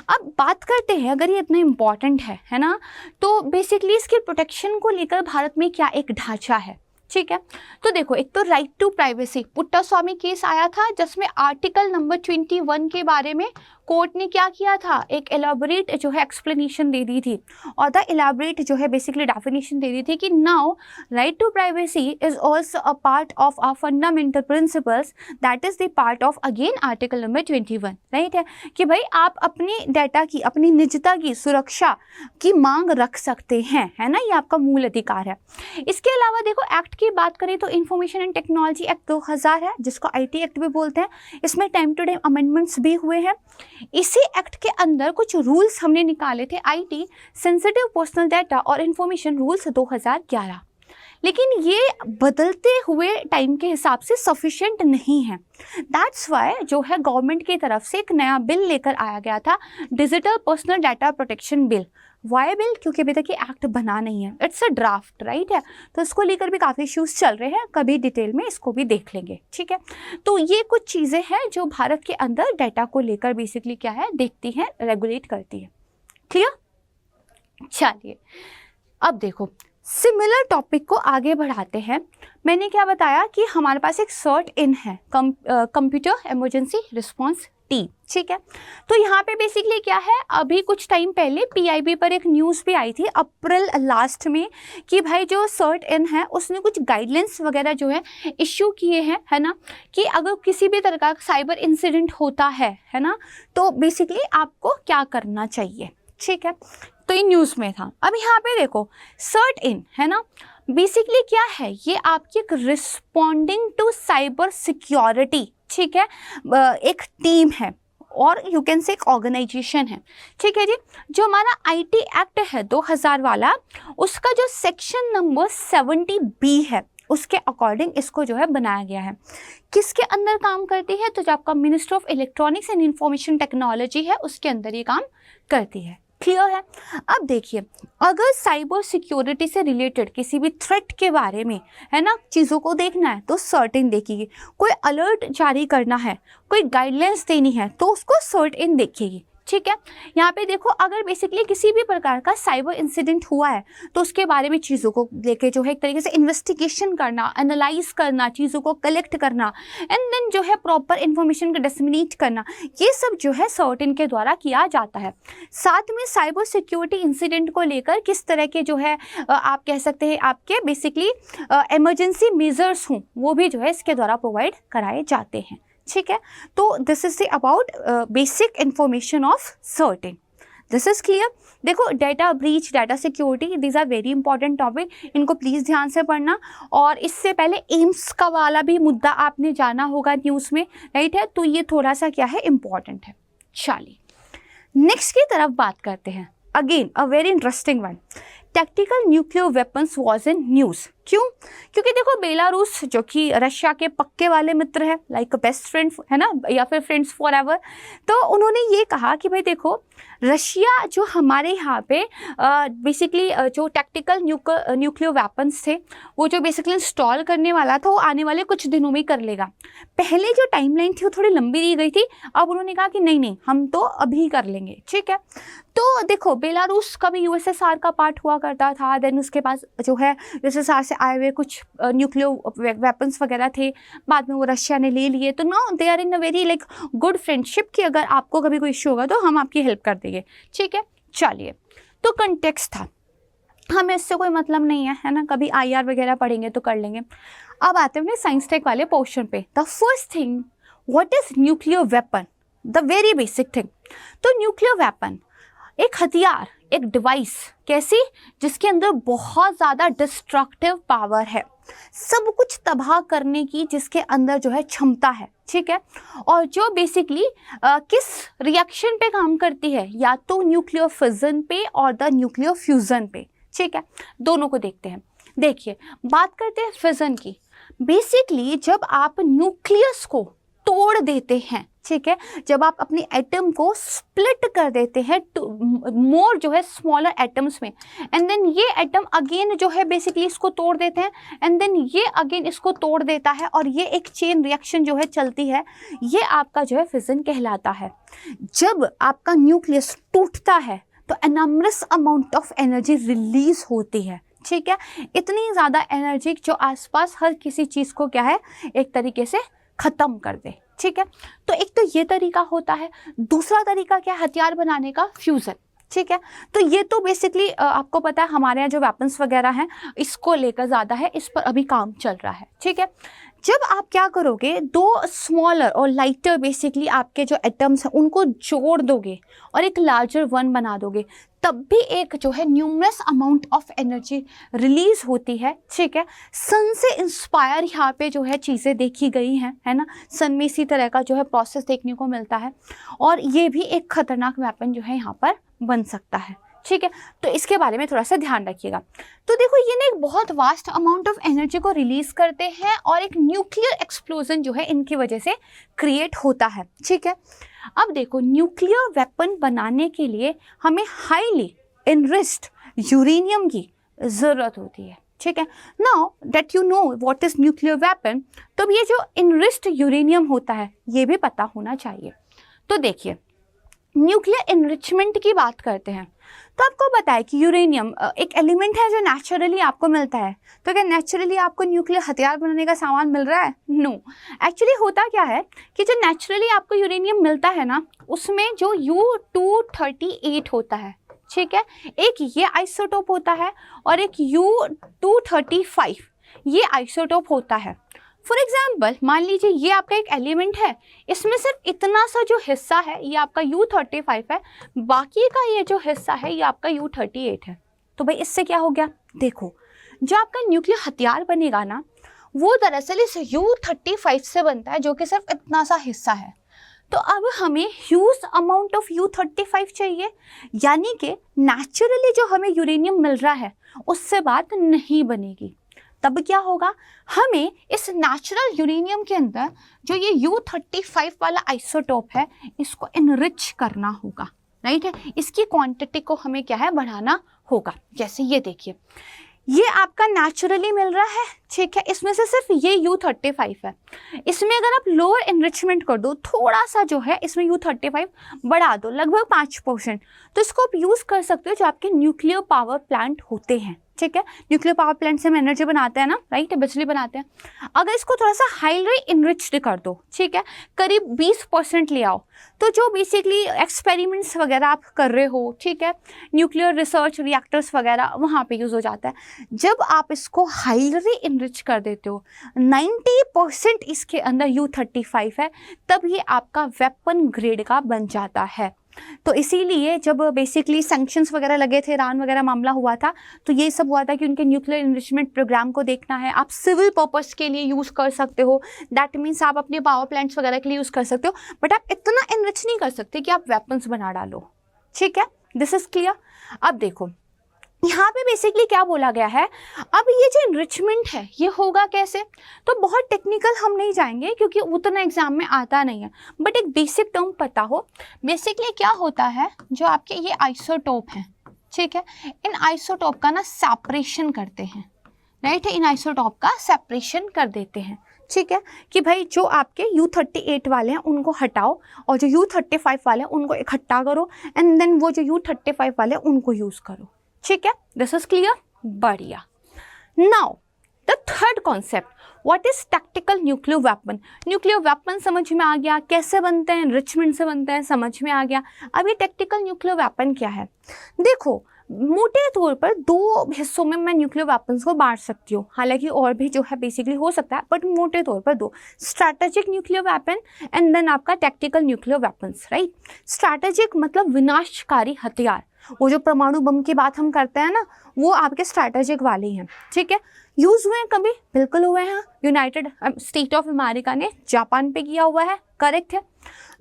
अब बात करते हैं, अगर ये इतना इम्पॉर्टेंट है ना, तो बेसिकली इसके प्रोटेक्शन को लेकर भारत में क्या एक ढांचा है, ठीक है। तो देखो, एक तो right to privacy, Puttaswamy case आया था जिसमें आर्टिकल नंबर 21 के बारे में कोर्ट ने क्या किया था, एक एलाबोरेट जो है एक्सप्लेनेशन दे दी थी, और द एलाबोरेट जो है बेसिकली डेफिनेशन दे दी थी कि now right to privacy is also a part of our fundamental principles, that is the part of again article number 21, right है, कि भाई आप अपने डाटा की, अपनी निजता की सुरक्षा की मांग रख सकते हैं, है ना, ये आपका मूल अधिकार है। इसके अलावा देखो, एक्ट की बात करें तो इंफॉर्मेशन एंड टेक्नोलॉजी एक्ट 2000 है, जिसको IT एक्ट भी बोलते हैं। इसमें टाइम टू टाइम अमेंडमेंट्स भी हुए हैं। इसी एक्ट के अंदर कुछ रूल्स हमने निकाले थे, IT सेंसिटिव पर्सनल डाटा और इंफॉर्मेशन रूल्स 2011, लेकिन ये बदलते हुए टाइम के हिसाब से सफिशिएंट नहीं है। दैट्स वाई जो है गवर्नमेंट की तरफ से एक नया बिल लेकर आया गया था, digital personal data protection bill. Why bill? क्योंकि अभी तक ये एक्ट बना नहीं है, इट्स अ ड्राफ्ट, राइट है। तो इसको लेकर भी काफ़ी इश्यूज चल रहे हैं, कभी डिटेल में इसको भी देख लेंगे, ठीक है। तो ये कुछ चीज़ें हैं जो भारत के अंदर डाटा को लेकर बेसिकली क्या है, देखती हैं, रेगुलेट करती है। क्लियर? चलिए अब देखो, सिमिलर टॉपिक को आगे बढ़ाते हैं। मैंने क्या बताया कि हमारे पास एक सर्ट इन है, कंप्यूटर इमरजेंसी रिस्पॉन्स टीम, ठीक है। तो यहाँ पे बेसिकली क्या है, अभी कुछ टाइम पहले PIB पर एक न्यूज़ भी आई थी अप्रैल लास्ट में कि भाई जो सर्ट इन है उसने कुछ गाइडलाइंस वगैरह जो है इश्यू किए हैं, है ना, कि अगर किसी भी तरह का साइबर इंसिडेंट होता है ना, तो बेसिकली आपको क्या करना चाहिए, ठीक है। तो ये न्यूज़ में था। अब यहाँ पे देखो, सर्ट इन है ना, बेसिकली क्या है, ये आपकी एक रिस्पॉन्डिंग टू साइबर सिक्योरिटी, ठीक है, एक टीम है और यू कैन से एक ऑर्गेनाइजेशन है, ठीक है जी। जो हमारा IT एक्ट है 2000 वाला, उसका जो सेक्शन नंबर 70B है, उसके अकॉर्डिंग इसको जो है बनाया गया है। किसके अंदर काम करती है, तो जो आपका ministry of electronics and information technology है, उसके अंदर ये काम करती है। क्लियर है? अब देखिए, अगर साइबर सिक्योरिटी से रिलेटेड किसी भी थ्रेट के बारे में, है ना, चीज़ों को देखना है तो सर्ट इन देखेगी। कोई अलर्ट जारी करना है, कोई गाइडलाइंस देनी है, तो उसको सर्ट इन देखेगी, ठीक है। यहाँ पे देखो, अगर बेसिकली किसी भी प्रकार का साइबर इंसिडेंट हुआ है तो उसके बारे में चीज़ों को लेके जो है एक तरीके से इन्वेस्टिगेशन करना, एनालाइज करना, चीज़ों को कलेक्ट करना, एंड देन जो है प्रॉपर इन्फॉर्मेशन को डिसमिनेट करना, ये सब जो है सर्ट इन के द्वारा किया जाता है। साथ में साइबर सिक्योरिटी इंसिडेंट को लेकर किस तरह के जो है आप कह सकते हैं आपके बेसिकली इमरजेंसी मेजर्स हों, वो भी जो है इसके द्वारा प्रोवाइड कराए जाते हैं, ठीक है। तो this is the about basic information of CERT In. This is clear? देखो, data breach, data security, these are very important topic, इनको प्लीज़ ध्यान से पढ़ना। और इससे पहले एम्स का वाला भी मुद्दा आपने जाना होगा न्यूज़ में, राइट है, तो ये थोड़ा सा क्या है, इम्पॉर्टेंट है। चलिए नेक्स्ट की तरफ बात करते हैं। Again a very interesting one, tactical nuclear weapons was in news. क्यों? क्योंकि देखो, बेलारूस जो कि रशिया के पक्के वाले मित्र है, लाइक बेस्ट फ्रेंड है ना, या फिर फ्रेंड्स फॉर एवर, तो उन्होंने ये कहा कि भाई देखो, रशिया जो हमारे यहाँ पे बेसिकली जो टैक्टिकल न्यूक्लियर वेपन्स थे, वो जो बेसिकली इंस्टॉल करने वाला था, वो आने वाले कुछ दिनों में कर लेगा। पहले जो टाइमलाइन थी वो थोड़ी लंबी दी गई थी, अब उन्होंने कहा कि नहीं नहीं, हम तो अभी कर लेंगे, ठीक है। तो देखो, बेलारूस का भी USSR का पार्ट हुआ करता था, देन उसके पास जो है USSR से आए हुए कुछ न्यूक्लियर वेपन्स वगैरह थे, बाद में वो रशिया ने ले लिए। तो now they are in a very like good friendship कि अगर आपको कभी कोई इश्यू होगा तो हम आपकी हेल्प कर देंगे, ठीक है। चलिए, तो कंटेक्स्ट था, हमें इससे कोई मतलब नहीं है ना, कभी IR वगैरह पढ़ेंगे तो कर लेंगे। अब आते हैं अपने साइंस टेक वाले पोर्शन पे। The first thing, what is nuclear weapon, the very basic thing. तो न्यूक्लियर वेपन एक हथियार, एक डिवाइस, कैसी, जिसके अंदर बहुत ज़्यादा डिस्ट्रक्टिव पावर है, सब कुछ तबाह करने की जिसके अंदर जो है क्षमता है, ठीक है। और जो बेसिकली किस रिएक्शन पे काम करती है, या तो न्यूक्लियर फिजन पे और द न्यूक्लियर फ्यूजन पे, ठीक है। दोनों को देखते हैं। देखिए, बात करते हैं फिजन की। बेसिकली जब आप न्यूक्लियस को तोड़ देते हैं, ठीक है, जब आप अपने एटम को स्प्लिट कर देते हैं मोर जो है स्मॉलर एटम्स में, एंड देन ये एटम अगेन जो है बेसिकली इसको तोड़ देते हैं, एंड देन ये अगेन इसको तोड़ देता है, और ये एक चेन रिएक्शन जो है चलती है, ये आपका जो है फिजन कहलाता है। जब आपका न्यूक्लियस टूटता है तो enormous amount of energy release होती है, ठीक है। इतनी ज़्यादा एनर्जी जो आसपास हर किसी चीज़ को क्या है, एक तरीके से ख़त्म कर दे, ठीक है। तो एक तो ये तरीका होता है। दूसरा तरीका क्या है हथियार बनाने का, फ्यूज़न, ठीक है। तो ये तो बेसिकली आपको पता है हमारे यहाँ जो वेपन्स वगैरह हैं इसको लेकर ज़्यादा है, इस पर अभी काम चल रहा है, ठीक है। जब आप क्या करोगे, दो स्मॉलर और लाइटर बेसिकली आपके जो एटम्स हैं उनको जोड़ दोगे और एक लार्जर वन बना दोगे, तब भी एक जो है numerous amount of energy release होती है, ठीक है। सन से इंस्पायर यहाँ पे जो है चीज़ें देखी गई हैं, है ना। सन में इसी तरह का जो है प्रोसेस देखने को मिलता है, और ये भी एक खतरनाक वेपन जो है यहाँ पर बन सकता है, ठीक है। तो इसके बारे में थोड़ा सा ध्यान रखिएगा। तो देखो, ये ना एक बहुत वास्ट अमाउंट ऑफ एनर्जी को रिलीज करते हैं, और एक न्यूक्लियर एक्सप्लोजन जो है इनकी वजह से क्रिएट होता है, ठीक है। अब देखो, न्यूक्लियर वेपन बनाने के लिए हमें हाईली एनरिच्ड यूरेनियम की ज़रूरत होती है, ठीक है। Now that you know what is nuclear weapon, तो ये जो एनरिच्ड यूरेनियम होता है ये भी पता होना चाहिए। तो देखिए, न्यूक्लियर एनरिचमेंट की बात करते हैं, तो आपको पता है कि यूरेनियम एक एलिमेंट है जो नेचुरली आपको मिलता है। तो क्या नेचुरली आपको न्यूक्लियर हथियार बनाने का सामान मिल रहा है? नो। एक्चुअली होता क्या है कि जो नेचुरली आपको यूरेनियम मिलता है ना, उसमें जो U-238 होता है, ठीक है, एक ये आइसोटोप होता है और एक U-235 ये आइसोटोप होता है। फॉर एग्जाम्पल, मान लीजिए ये आपका एक एलिमेंट है, इसमें सिर्फ इतना सा जो हिस्सा है ये आपका U-35 है, बाकी का ये जो हिस्सा है ये आपका U-38 है। तो भाई इससे क्या हो गया, देखो जो आपका न्यूक्लियर हथियार बनेगा ना, वो दरअसल इस U-35 से बनता है, जो कि सिर्फ इतना सा हिस्सा है। तो अब हमें ह्यूज अमाउंट ऑफ U-35 चाहिए, यानी कि नेचुरली जो हमें यूरेनियम मिल रहा है उससे बात नहीं बनेगी। तब क्या होगा, हमें इस नेचुरल यूरेनियम के अंदर जो ये U-35 वाला आइसोटोप है इसको एनरिच करना होगा, राइट है। इसकी क्वांटिटी को हमें क्या है, बढ़ाना होगा। जैसे ये देखिए, ये आपका नेचुरली मिल रहा है, ठीक है, इसमें से सिर्फ ये U-35 है। इसमें अगर आप लोअर एनरिचमेंट कर दो, थोड़ा सा जो है इसमें U-35 बढ़ा दो, लगभग 5%, तो इसको आप यूज़ कर सकते हो जो आपके न्यूक्लियर पावर प्लांट होते हैं, ठीक है। न्यूक्लियर पावर प्लांट से हम एनर्जी बनाते हैं ना, राइट, बिजली बनाते हैं। अगर इसको थोड़ा सा हाईली इनरिच्ड कर दो, ठीक है, करीब 20% ले आओ, तो जो बेसिकली एक्सपेरिमेंट्स वगैरह आप कर रहे हो, ठीक है, न्यूक्लियर रिसर्च रिएक्टर्स वगैरह वहाँ पे यूज़ हो जाता है। जब आप इसको हाईली इनरिच कर देते हो, 90% इसके अंदर U-35 है, तब ये आपका वेपन ग्रेड का बन जाता है। तो इसीलिए जब बेसिकली सैंक्शंस वगैरह लगे थे, ईरान वगैरह मामला हुआ था, तो ये सब हुआ था कि उनके न्यूक्लियर इनरिचमेंट प्रोग्राम को देखना है। आप सिविल पर्पस के लिए यूज़ कर सकते हो, दैट मीन्स आप अपने पावर प्लांट्स वगैरह के लिए यूज़ कर सकते हो, बट आप इतना इनरिच नहीं कर सकते कि आप वेपन्स बना डालो, ठीक है। This is clear. अब देखो यहाँ पे बेसिकली क्या बोला गया है, अब ये जो इनरिचमेंट है ये होगा कैसे, तो बहुत टेक्निकल हम नहीं जाएंगे क्योंकि उतना एग्जाम में आता नहीं है, बट एक बेसिक टर्म पता हो। बेसिकली क्या होता है, जो आपके ये आइसोटोप हैं, ठीक है, इन आइसोटोप का ना सेपरेशन करते हैं, राइट है, इन आइसोटोप का सेपरेशन कर देते हैं, ठीक है, कि भाई जो आपके U-38 वाले हैं उनको हटाओ और जो U-35 वाले हैं उनको इकट्ठा करो, एंड देन वो जो U-35 वाले हैं उनको यूज़ करो, ठीक है। दिस इज क्लियर, बढ़िया। Now the third concept, what is tactical nuclear weapon. Nuclear weapon समझ में आ गया, कैसे बनते हैं, एनरिचमेंट से बनते हैं, समझ में आ गया। अब ये टैक्टिकल न्यूक्लियर वेपन क्या है, देखो मोटे तौर पर दो हिस्सों में मैं न्यूक्लियर वेपन्स को बांट सकती हूँ, हालांकि और भी जो है बेसिकली हो सकता है, बट मोटे तौर पर दो, strategic nuclear weapon and then आपका tactical nuclear weapons, right. Strategic मतलब विनाशकारी हथियार, वो जो परमाणु बम की बात हम करते हैं ना, वो आपके स्ट्रैटेजिक वाले हैं, ठीक है। यूज़ हुए हैं कभी? बिल्कुल हुए हैं। यूनाइटेड स्टेट ऑफ अमेरिका ने जापान पे किया हुआ है, करेक्ट है।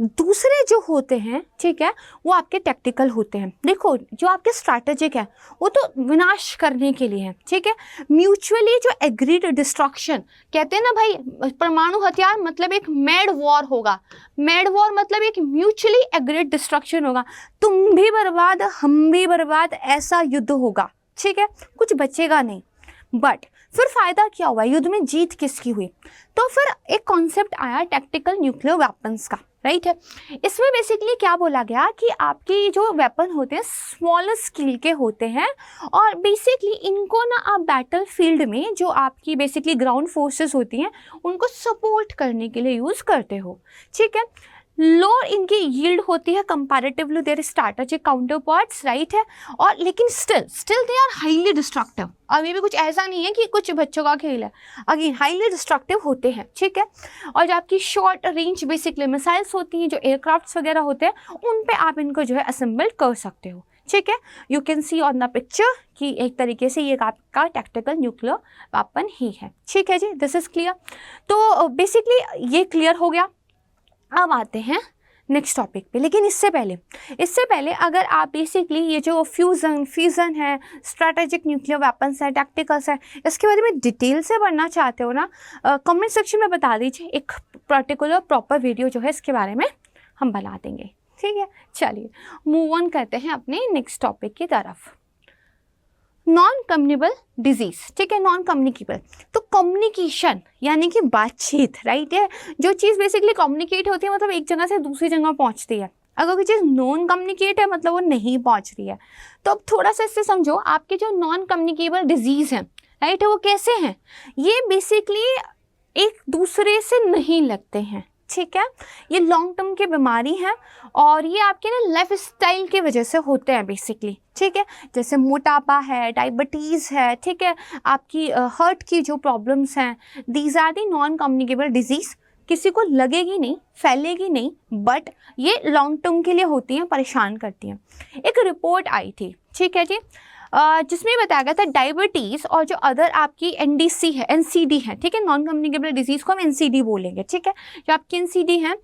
दूसरे जो होते हैं, ठीक है, वो आपके टैक्टिकल होते हैं। देखो, जो आपके स्ट्रैटेजिक है वो तो विनाश करने के लिए है, ठीक है। म्यूचुअली जो एग्रीड डिस्ट्रक्शन कहते हैं ना भाई, परमाणु हथियार मतलब एक मेड वॉर होगा। मेड वॉर मतलब एक म्यूचुअली एग्रीड डिस्ट्रक्शन होगा, तुम भी बर्बाद हम भी बर्बाद, ऐसा युद्ध होगा, ठीक है, कुछ बचेगा नहीं। बट फिर फायदा क्या हुआ, युद्ध में जीत किसकी हुई? तो फिर एक कॉन्सेप्ट आया टैक्टिकल न्यूक्लियर वेपन्स का, राइट है। इसमें बेसिकली क्या बोला गया कि आपकी जो वेपन होते हैं स्मॉल स्केल के होते हैं, और बेसिकली इनको ना आप बैटल फील्ड में जो आपकी बेसिकली ग्राउंड फोर्सेस होती हैं उनको सपोर्ट करने के लिए यूज़ करते हो, ठीक है। लोअर इनकी यील्ड होती है comparatively their strategic counterparts, right है। और लेकिन still they are highly destructive. अब ये भी कुछ ऐसा नहीं है कि कुछ बच्चों का खेल है, अगेन हाईली डिस्ट्रक्टिव होते हैं, ठीक है। और जो आपकी शॉर्ट रेंज बेसिकली मिसाइल्स होती हैं, जो एयरक्राफ्ट्स वगैरह होते हैं, उन पे आप इनको जो है असेंबल कर सकते हो, ठीक है। You can see on the picture कि एक तरीके से ये आपका टैक्टिकल न्यूक्लियर वेपन ही है, ठीक है जी, दिस इज क्लियर। तो बेसिकली ये क्लियर हो गया। अब आते हैं नेक्स्ट टॉपिक पे, लेकिन इससे पहले अगर आप बेसिकली ये जो फ्यूज़न है, स्ट्रैटेजिक न्यूक्लियर वेपन्स है, टैक्टिकल्स है, इसके बारे में डिटेल से पढ़ना चाहते हो ना, कमेंट सेक्शन में बता दीजिए, एक पर्टिकुलर प्रॉपर वीडियो जो है इसके बारे में हम बना देंगे, ठीक है। चलिए मूव ऑन करते हैं अपने नेक्स्ट टॉपिक की तरफ। नॉन कम्युनिकेबल डिजीज, ठीक है, नॉन कम्युनिकेबल, तो कम्युनिकेशन यानी कि बातचीत, राइट है। जो चीज़ बेसिकली कम्युनिकेट होती है मतलब एक जगह से दूसरी जगह पहुंचती है। अगर कोई चीज़ नॉन कम्युनिकेट है मतलब वो नहीं पहुंच रही है। तो अब थोड़ा सा इससे समझो, आपके जो नॉन कम्युनिकेबल डिजीज़ हैं, राइट है, वो कैसे हैं? ये बेसिकली एक दूसरे से नहीं लगते हैं, ठीक है। ये लॉन्ग टर्म की बीमारी है और ये आपके ना लाइफ स्टाइल की वजह से होते हैं बेसिकली, ठीक है। जैसे मोटापा है, डायबिटीज़ है, ठीक है, आपकी हार्ट की जो प्रॉब्लम्स हैं, these are the non communicable diseases. किसी को लगेगी नहीं, फैलेगी नहीं, बट ये लॉन्ग टर्म के लिए होती हैं, परेशान करती हैं। एक रिपोर्ट आई थी, ठीक है जी, जिसमें बताया गया था डायबिटीज़ और जो अदर आपकी एनडीसी है, एनसीडी है, ठीक है, नॉन कम्युनिकेबल डिजीज़ को हम एनसीडी बोलेंगे, ठीक है। जो आपकी एनसीडी है,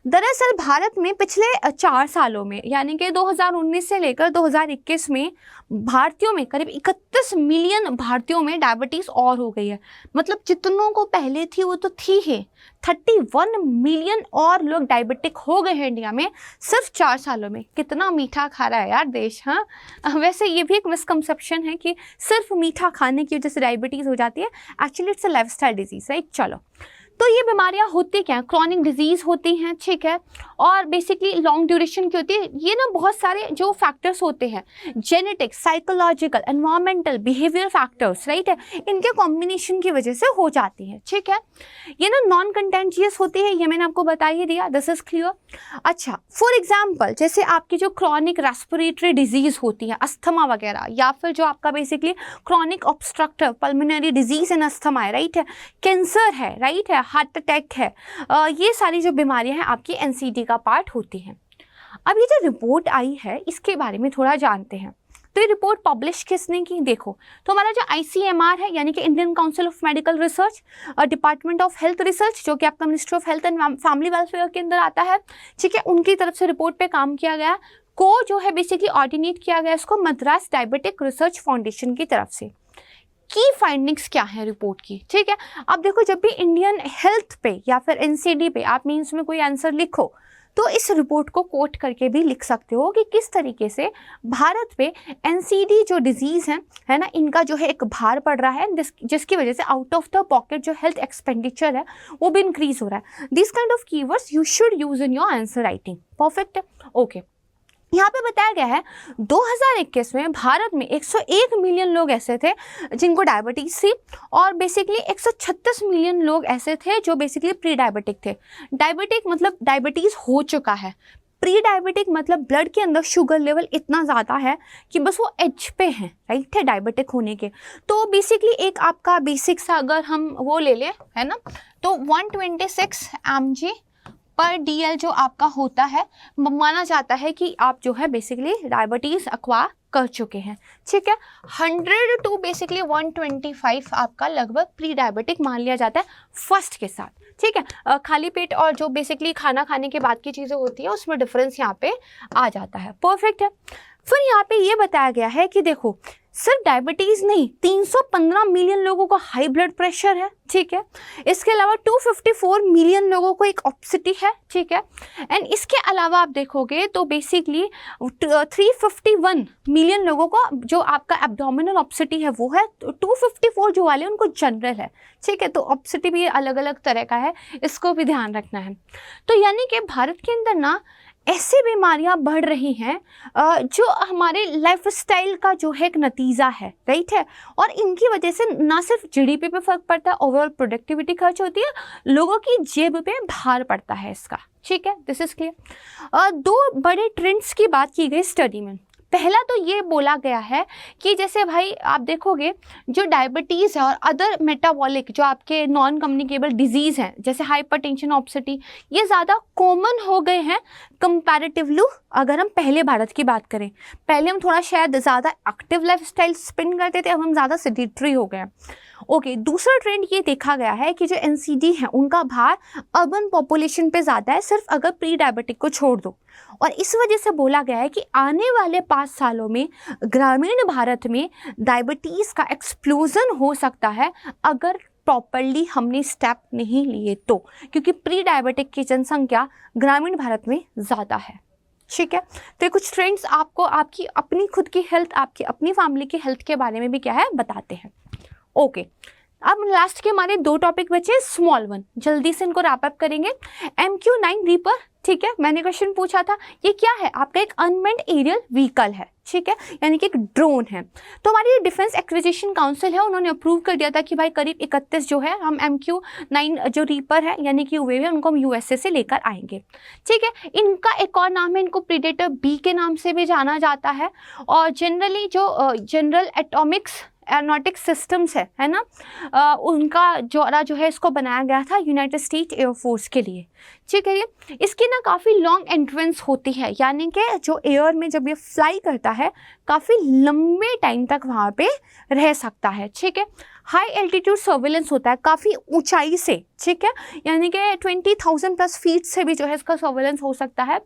दरअसल भारत में पिछले 4 सालों में यानी कि 2019 से लेकर 2021 में भारतीयों में करीब 31 मिलियन भारतीयों में डायबिटीज़ और हो गई है। मतलब जितनों को पहले थी वो तो थी ही, 31 मिलियन और लोग डायबिटिक हो गए हैं इंडिया में सिर्फ 4 सालों में। कितना मीठा खा रहा है यार देश। हाँ, वैसे ये भी एक मिसकंसेप्शन है कि सिर्फ मीठा खाने की वजह से डायबिटीज़ हो जाती है। Actually it's a lifestyle disease, right. चलो, तो ये बीमारियां होती क्या हैं? क्रॉनिक डिजीज़ होती हैं, ठीक है, और बेसिकली लॉन्ग ड्यूरेशन की होती है। ये ना बहुत सारे जो फैक्टर्स होते हैं, genetic, psychological, environmental, behaviour factors, right है, इनके कॉम्बिनेशन की वजह से हो जाती है, ठीक है। ये ना नॉन कंटेंजियस होती है, ये मैंने आपको बता ही दिया, दिस इज क्लियर। अच्छा, फॉर एग्जाम्पल जैसे आपकी जो क्रॉनिक रेस्पिरेटरी डिजीज़ होती है, अस्थमा वगैरह, या फिर जो आपका basically chronic obstructive pulmonary disease in asthma है, राइट है, कैंसर है, राइट है, हार्ट अटैक है, ये सारी जो बीमारियां हैं आपकी एनसीडी का पार्ट होती हैं। अब ये जो रिपोर्ट आई है इसके बारे में थोड़ा जानते हैं। तो ये रिपोर्ट पब्लिश किसने की? देखो, तो हमारा जो ICMR है यानी कि Indian council of medical research, department of health research, जो कि आपका ministry of health and family welfare के अंदर आता है, ठीक है, उनकी तरफ से रिपोर्ट पे काम किया गया, को जो है बेसिकली ऑर्डिनेट किया गया इसको मद्रास डायबिटिक रिसर्च फाउंडेशन की तरफ से। की फाइंडिंग्स क्या है रिपोर्ट की, ठीक है। अब देखो, जब भी इंडियन हेल्थ पे या फिर एनसीडी पे आप मीन्स में कोई आंसर लिखो तो इस रिपोर्ट को कोट करके भी लिख सकते हो कि किस तरीके से भारत पे एनसीडी जो डिजीज़ है ना, इनका जो है एक भार पड़ रहा है, जिसकी वजह से आउट ऑफ द पॉकेट जो हेल्थ एक्सपेंडिचर है वो भी इंक्रीज हो रहा है। This kind of keywords you should use in your answer writing. Perfect, okay. यहाँ पे बताया गया है 2021 में भारत में 101 मिलियन लोग ऐसे थे जिनको डायबिटीज़ थी, और बेसिकली 136 मिलियन लोग ऐसे थे जो बेसिकली प्री डायबिटिक थे। डायबिटिक मतलब डायबिटीज़ हो चुका है, प्री डायबिटिक मतलब ब्लड के अंदर शुगर लेवल इतना ज़्यादा है कि बस वो एज पे है, राइट है, डायबिटिक होने के। तो बेसिकली एक आपका बेसिक सा अगर हम वो ले लें, है ना, तो 126 mg पर DL जो आपका होता है, माना जाता है कि आप जो है बेसिकली डायबिटीज़ एक्वायर कर चुके हैं, ठीक है। 100 टू बेसिकली 125 आपका लगभग प्री डायबिटिक मान लिया जाता है फर्स्ट के साथ, ठीक है। खाली पेट और जो बेसिकली खाना खाने के बाद की चीज़ें होती है उसमें डिफरेंस यहाँ पे आ जाता है, परफेक्ट है। फिर यहाँ पे ये बताया गया है कि देखो सिर्फ डायबिटीज़ नहीं, 315 मिलियन लोगों को हाई ब्लड प्रेशर है, ठीक है। इसके अलावा 254 मिलियन लोगों को एक ऑब्सिटी है, ठीक है। एंड इसके अलावा आप देखोगे तो बेसिकली 351 मिलियन लोगों को जो आपका एब्डोमिनल ऑब्सिटी है वो है, 254 जो वाले उनको जनरल है, ठीक है। तो ऑब्सिटी भी अलग अलग तरह का है, इसको भी ध्यान रखना है। तो यानी कि भारत के अंदर ना ऐसी बीमारियां बढ़ रही हैं जो हमारे लाइफस्टाइल का जो है एक नतीजा है, राइट है। और इनकी वजह से ना सिर्फ जीडीपी पे फर्क पड़ता है, ओवरऑल प्रोडक्टिविटी खर्च होती है, लोगों की जेब पे भार पड़ता है इसका, ठीक है। This is clear. दो बड़े ट्रेंड्स की बात की गई स्टडी में। पहला तो ये बोला गया है कि जैसे भाई आप देखोगे जो डायबिटीज़ है और अदर मेटाबॉलिक जो आपके नॉन कम्युनिकेबल डिजीज़ हैं जैसे हाइपरटेंशन, ऑब्सिटी, ये ज़्यादा कॉमन हो गए हैं कंपैरेटिवली। अगर हम पहले भारत की बात करें, पहले हम थोड़ा शायद ज़्यादा एक्टिव लाइफस्टाइल स्पेंड करते थे, अब हम ज़्यादा सेडेंटरी हो गए हैं। ओके, दूसरा ट्रेंड ये देखा गया है कि जो NCD है उनका भार अर्बन पॉपुलेशन पे ज़्यादा है, सिर्फ अगर प्री डायबिटिक को छोड़ दो। और इस वजह से बोला गया है कि आने वाले 5 सालों में ग्रामीण भारत में डायबिटीज़ का एक्सप्लोजन हो सकता है अगर प्रॉपरली हमने स्टेप नहीं लिए तो, क्योंकि प्री डायबिटिक की जनसंख्या ग्रामीण भारत में ज़्यादा है, ठीक है। तो ये कुछ ट्रेंड्स आपको आपकी अपनी खुद की हेल्थ, आपकी अपनी फैमिली की हेल्थ के बारे में भी क्या है बताते हैं। ओके, अब लास्ट के हमारे 2 टॉपिक बचे, स्मॉल वन, जल्दी से इनको रैप अप करेंगे। MQ9 रीपर, ठीक है, मैंने क्वेश्चन पूछा था ये क्या है, आपका एक अनमेन्ड एरियल व्हीकल है, ठीक है, यानी कि एक ड्रोन है। तो हमारी डिफेंस एक्विजिशन काउंसिल है, उन्होंने अप्रूव कर दिया था कि भाई करीब 31 जो है हम MQ9 जो रीपर है यानी कि UAV है उनको हम USA से लेकर आएंगे, ठीक है। इनका एक और नाम है, इनको प्रीडेटर B के नाम से भी जाना जाता है। और जनरली जो जनरल एटॉमिक्स एरोनॉटिक सिस्टम्स है ना, उनका जो है इसको बनाया गया था यूनाइटेड स्टेट एयरफोर्स के लिए, ठीक है। ये इसकी ना काफ़ी लॉन्ग एंट्रेंस होती है, यानी कि जो एयर में जब ये फ्लाई करता है काफ़ी लंबे टाइम तक वहाँ पे रह सकता है, ठीक है। हाई एल्टीट्यूड सर्विलेंस होता है काफ़ी ऊंचाई से, ठीक है, यानी कि 20,000 प्लस फीट से भी जो है इसका सर्विलेंस हो सकता है।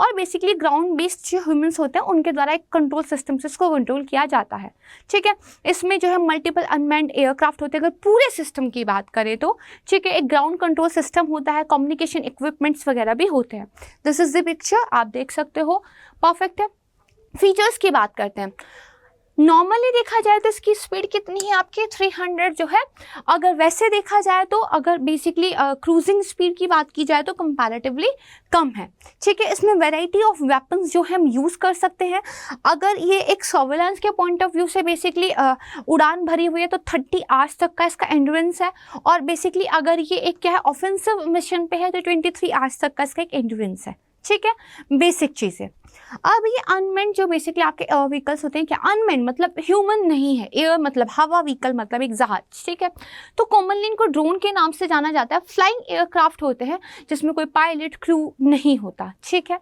और बेसिकली ग्राउंड बेस्ड जो ह्यूमंस होते हैं उनके द्वारा एक कंट्रोल सिस्टम से इसको कंट्रोल किया जाता है, ठीक है। इसमें जो है मल्टीपल अनमैन्ड एयरक्राफ्ट होते हैं अगर पूरे सिस्टम की बात करें तो, ठीक है। एक ग्राउंड कंट्रोल सिस्टम होता है, कम्युनिकेशन इक्विपमेंट्स वगैरह भी होते हैं। दिस इज द पिक्चर, आप देख सकते हो, परफेक्ट है। फीचर्स की बात करते हैं। नॉर्मली देखा जाए तो इसकी स्पीड कितनी है आपकी 300 जो है, अगर वैसे देखा जाए तो अगर बेसिकली क्रूजिंग स्पीड की बात की जाए तो कंपैरेटिवली कम है, ठीक है। इसमें वैरायटी ऑफ वेपन्स जो है हम यूज़ कर सकते हैं। अगर ये एक सर्विलेंस के पॉइंट ऑफ व्यू से बेसिकली उड़ान भरी हुई है तो 30 आवर्स तक का इसका एंड्योरेंस है। और बेसिकली अगर ये एक क्या है ऑफेंसिव मिशन पे है तो 23 आवर्स तक का इसका एक एंड्योरेंस है, ठीक है, बेसिक चीज़ें। अब ये अनमेन्ड जो बेसिकली आपके एयर व्हीकल्स होते हैं, क्या अनमेन्ड मतलब ह्यूमन नहीं है, एयर मतलब हवा, व्हीकल मतलब एक जहाज, ठीक है। तो कॉमनली इनको ड्रोन के नाम से जाना जाता है। फ्लाइंग एयरक्राफ्ट होते हैं जिसमें कोई पायलट क्रू नहीं होता, ठीक है।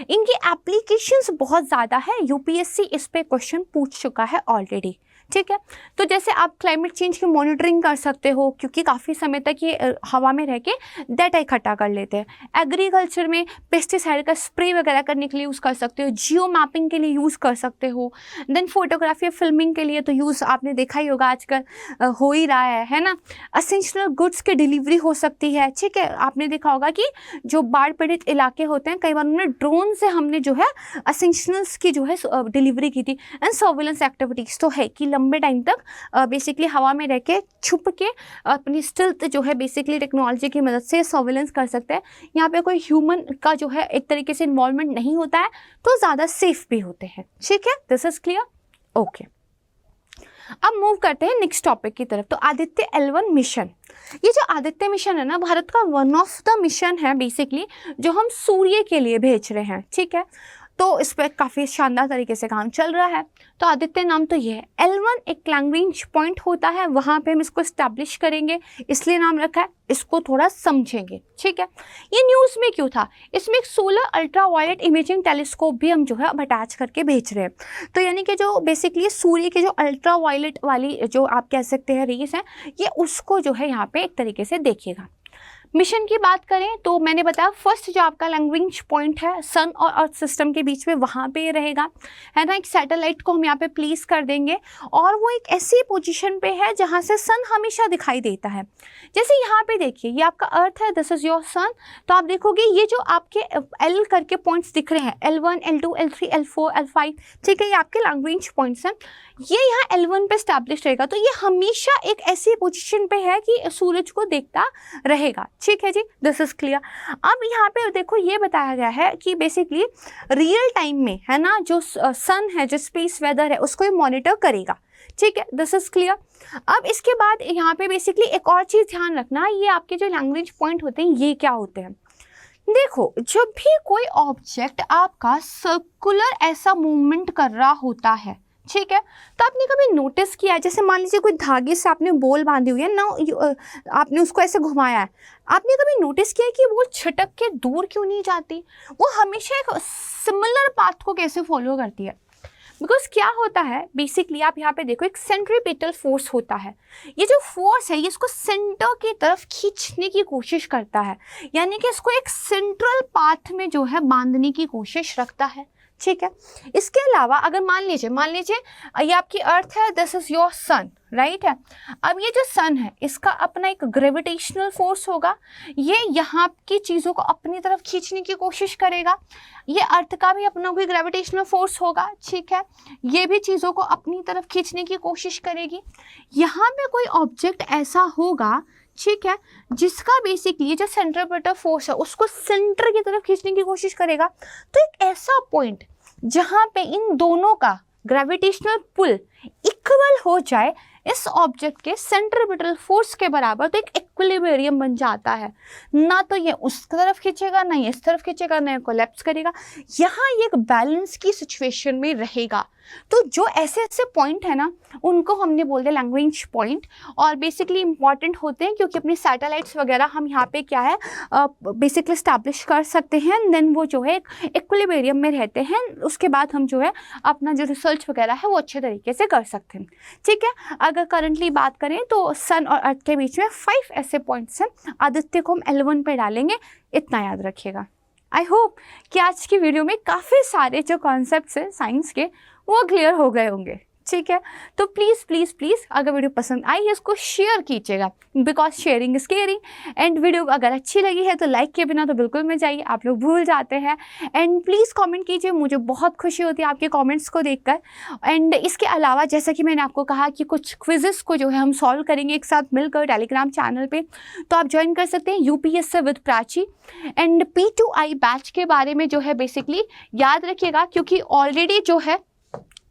इनकी एप्लीकेशंस बहुत ज़्यादा है, UPSC इस पे क्वेश्चन पूछ चुका है ऑलरेडी, ठीक है। तो जैसे आप क्लाइमेट चेंज की मॉनिटरिंग कर सकते हो, क्योंकि काफ़ी समय तक ये हवा में रह के डाटा इकट्ठा कर लेते हैं। एग्रीकल्चर में पेस्टिसाइड का स्प्रे वगैरह करने के लिए यूज़ कर सकते हो, जियो मैपिंग के लिए यूज़ कर सकते हो। देन फोटोग्राफी, फिल्मिंग के लिए तो यूज़ आपने देखा ही होगा आजकल हो ही रहा है ना। असेंशियल गुड्स की डिलीवरी हो सकती है, ठीक है। आपने देखा होगा कि जो बाढ़ पीड़ित इलाके होते हैं कई बार उन्होंने ड्रोन से हमने जो है असेंशियल्स की जो है डिलीवरी की थी। एंड सर्विलेंस एक्टिविटीज़ तो है कि लंबे टाइम तक बेसिकली हवा में रह के छुप के अपनी स्टिल्थ जो है बेसिकली टेक्नोलॉजी की मदद से सर्विलेंस कर सकते हैं। यहाँ पे कोई ह्यूमन का जो है एक तरीके से इन्वॉल्वमेंट नहीं होता है, तो ज़्यादा सेफ भी होते हैं, ठीक है। This is clear, okay. अब मूव करते हैं नेक्स्ट टॉपिक की तरफ। तो आदित्य L1 मिशन, ये जो आदित्य मिशन है ना, भारत का वन ऑफ द मिशन है बेसिकली, जो हम सूर्य के लिए भेज रहे हैं, ठीक है। तो इस पर काफ़ी शानदार तरीके से काम चल रहा है। तो आदित्य नाम तो ये है। L1 एक लॉन्ग रेंज पॉइंट होता है, वहाँ पे हम इसको इस्टेब्लिश करेंगे, इसलिए नाम रखा है। इसको थोड़ा समझेंगे, ठीक है। ये न्यूज़ में क्यों था? इसमें एक solar ultraviolet imaging telescope भी हम जो है अब अटैच करके भेज रहे हैं। तो यानी कि जो बेसिकली सूर्य के जो अल्ट्रा वायलेट वाली जो आप कह सकते हैं रेस हैं, ये उसको जो है यहाँ पे एक तरीके से देखिएगा। मिशन की बात करें तो मैंने बताया फर्स्ट जो आपका लॉन्ग रेंज पॉइंट है सन और अर्थ सिस्टम के बीच में, वहाँ पे रहेगा, है ना। एक सैटेलाइट को हम यहाँ पे प्लेस कर देंगे और वो एक ऐसी पोजीशन पे है जहाँ से सन हमेशा दिखाई देता है। जैसे यहाँ पे देखिए, ये आपका अर्थ है, दिस इज योर सन। तो आप देखोगे ये जो आपके एल करके पॉइंट्स दिख रहे हैं, L1, L2, L3, L4, L5, ठीक है, ये आपके लॉन्ग रेंज पॉइंट्स हैं। ये यहाँ L1 पे स्टैब्लिश रहेगा, तो ये हमेशा एक ऐसी पोजीशन पे है कि सूरज को देखता रहेगा, ठीक है जी, दिस इज क्लियर। अब यहाँ पे देखो ये बताया गया है कि बेसिकली रियल टाइम में, है ना, जो सन है, जो स्पेस वेदर है, उसको ये मॉनिटर करेगा, ठीक है, दिस इज क्लियर। अब इसके बाद यहाँ पे बेसिकली एक और चीज़ ध्यान रखना, ये आपके जो लॉन्ग रेंज पॉइंट होते हैं ये क्या होते हैं। देखो, जब भी कोई ऑब्जेक्ट आपका सर्कुलर ऐसा मूवमेंट कर रहा होता है, ठीक है, तो आपने कभी नोटिस किया है, जैसे मान लीजिए कोई धागे से आपने बॉल बांधी हुई है ना, आपने उसको ऐसे घुमाया है, आपने कभी नोटिस किया है कि वो छिटक के दूर क्यों नहीं जाती? वो हमेशा एक सिमिलर पाथ को कैसे फॉलो करती है? बिकॉज क्या होता है बेसिकली, आप यहाँ पे देखो, एक सेंट्रीपिटल फोर्स होता है। ये जो फोर्स है ये इसको सेंटर की तरफ खींचने की कोशिश करता है, यानी कि इसको एक सेंट्रल पाथ में जो है बांधने की कोशिश रखता है, ठीक है। इसके अलावा अगर मान लीजिए ये आपकी अर्थ है, this is your son, right है। अब ये जो सन है इसका अपना एक ग्रेविटेशनल फोर्स होगा, ये यहाँ की चीज़ों को अपनी तरफ खींचने की कोशिश करेगा। ये अर्थ का भी अपना कोई ग्रेविटेशनल फोर्स होगा, ठीक है, ये भी चीज़ों को अपनी तरफ खींचने की कोशिश करेगी। यहाँ पे कोई ऑब्जेक्ट ऐसा होगा, ठीक है, जिसका बेसिकली जो सेंट्रीपिटल फोर्स है उसको सेंटर की तरफ खींचने की कोशिश करेगा। तो एक ऐसा पॉइंट जहाँ पे इन दोनों का ग्रेविटेशनल पुल इक्वल हो जाए इस ऑब्जेक्ट के सेंट्रीपिटल फोर्स के बराबर, तो एक इक्विलिब्रियम बन जाता है। ना तो ये उस तरफ खींचेगा, ना ये इस तरफ खींचेगा, ना ये कोलैप्स करेगा। यहाँ ये एक बैलेंस की सिचुएशन में रहेगा। तो जो ऐसे ऐसे पॉइंट है ना, उनको हमने बोल दिया लॉन्ग रेंज पॉइंट, और बेसिकली इंपॉर्टेंट होते हैं क्योंकि अपनी सैटेलाइट्स वगैरह हम यहाँ पे क्या है बेसिकली स्टैब्लिश कर सकते हैं। देन वो जो है इक्विलिब्रियम में रहते हैं, उसके बाद हम जो है अपना जो रिसर्च वगैरह है वो अच्छे तरीके से कर सकते हैं, ठीक है। अगर करंटली बात करें तो सन और अर्थ के बीच में 5 ऐसे पॉइंट्स हैं। आदित्य को हम L1 पे डालेंगे, इतना याद रखिएगा। आई होप कि आज की वीडियो में काफ़ी सारे जो कॉन्सेप्ट्स हैं साइंस के वो क्लियर हो गए होंगे, ठीक है। तो प्लीज़ प्लीज़ प्लीज़ अगर वीडियो पसंद आई है इसको शेयर कीजिएगा, because sharing is caring. And video अगर अच्छी लगी है तो लाइक किए बिना तो बिल्कुल मत जाइए, आप लोग भूल जाते हैं। एंड प्लीज़ कमेंट कीजिए, मुझे बहुत खुशी होती है आपके कमेंट्स को देखकर। एंड इसके अलावा जैसा कि मैंने आपको कहा कि कुछ क्विजेस को जो है हम सॉल्व करेंगे एक साथ मिलकर टेलीग्राम चैनल पर, तो आप ज्वाइन कर सकते हैं UPSC with Prachi. And P2I batch के बारे में जो है बेसिकली याद रखिएगा, क्योंकि ऑलरेडी जो है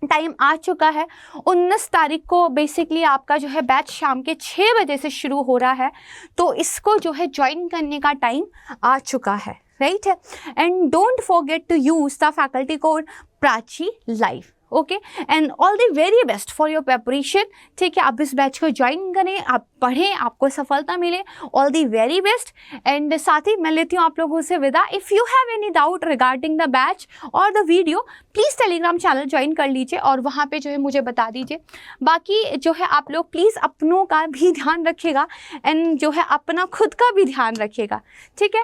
टाइम आ चुका है। 19 तारीख को बेसिकली आपका जो है बैच शाम के 6 बजे से शुरू हो रहा है, तो इसको जो है ज्वाइन करने का टाइम आ चुका है, राइट है। And don't forget to use the faculty code Prachi live, okay. And all the very best for your preparation, ठीक है। आप इस बैच को ज्वाइन करें, आप पढ़ें, आपको सफलता मिले, all the very best. And साथ ही मैं लेती हूँ आप लोगों से विदा। If you have any doubt regarding the batch और the video, please Telegram channel join कर लीजिए और वहाँ पे जो है मुझे बता दीजिए। बाकी जो है आप लोग प्लीज़ अपनों का भी ध्यान रखिएगा एंड जो है अपना खुद का भी ध्यान रखिएगा, ठीक है।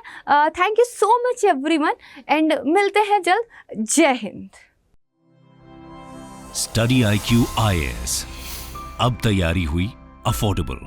Thank you so much everyone and मिलते हैं जल्द। जय हिंद। स्टडी IQ IAS, अब तैयारी हुई अफोर्डेबल।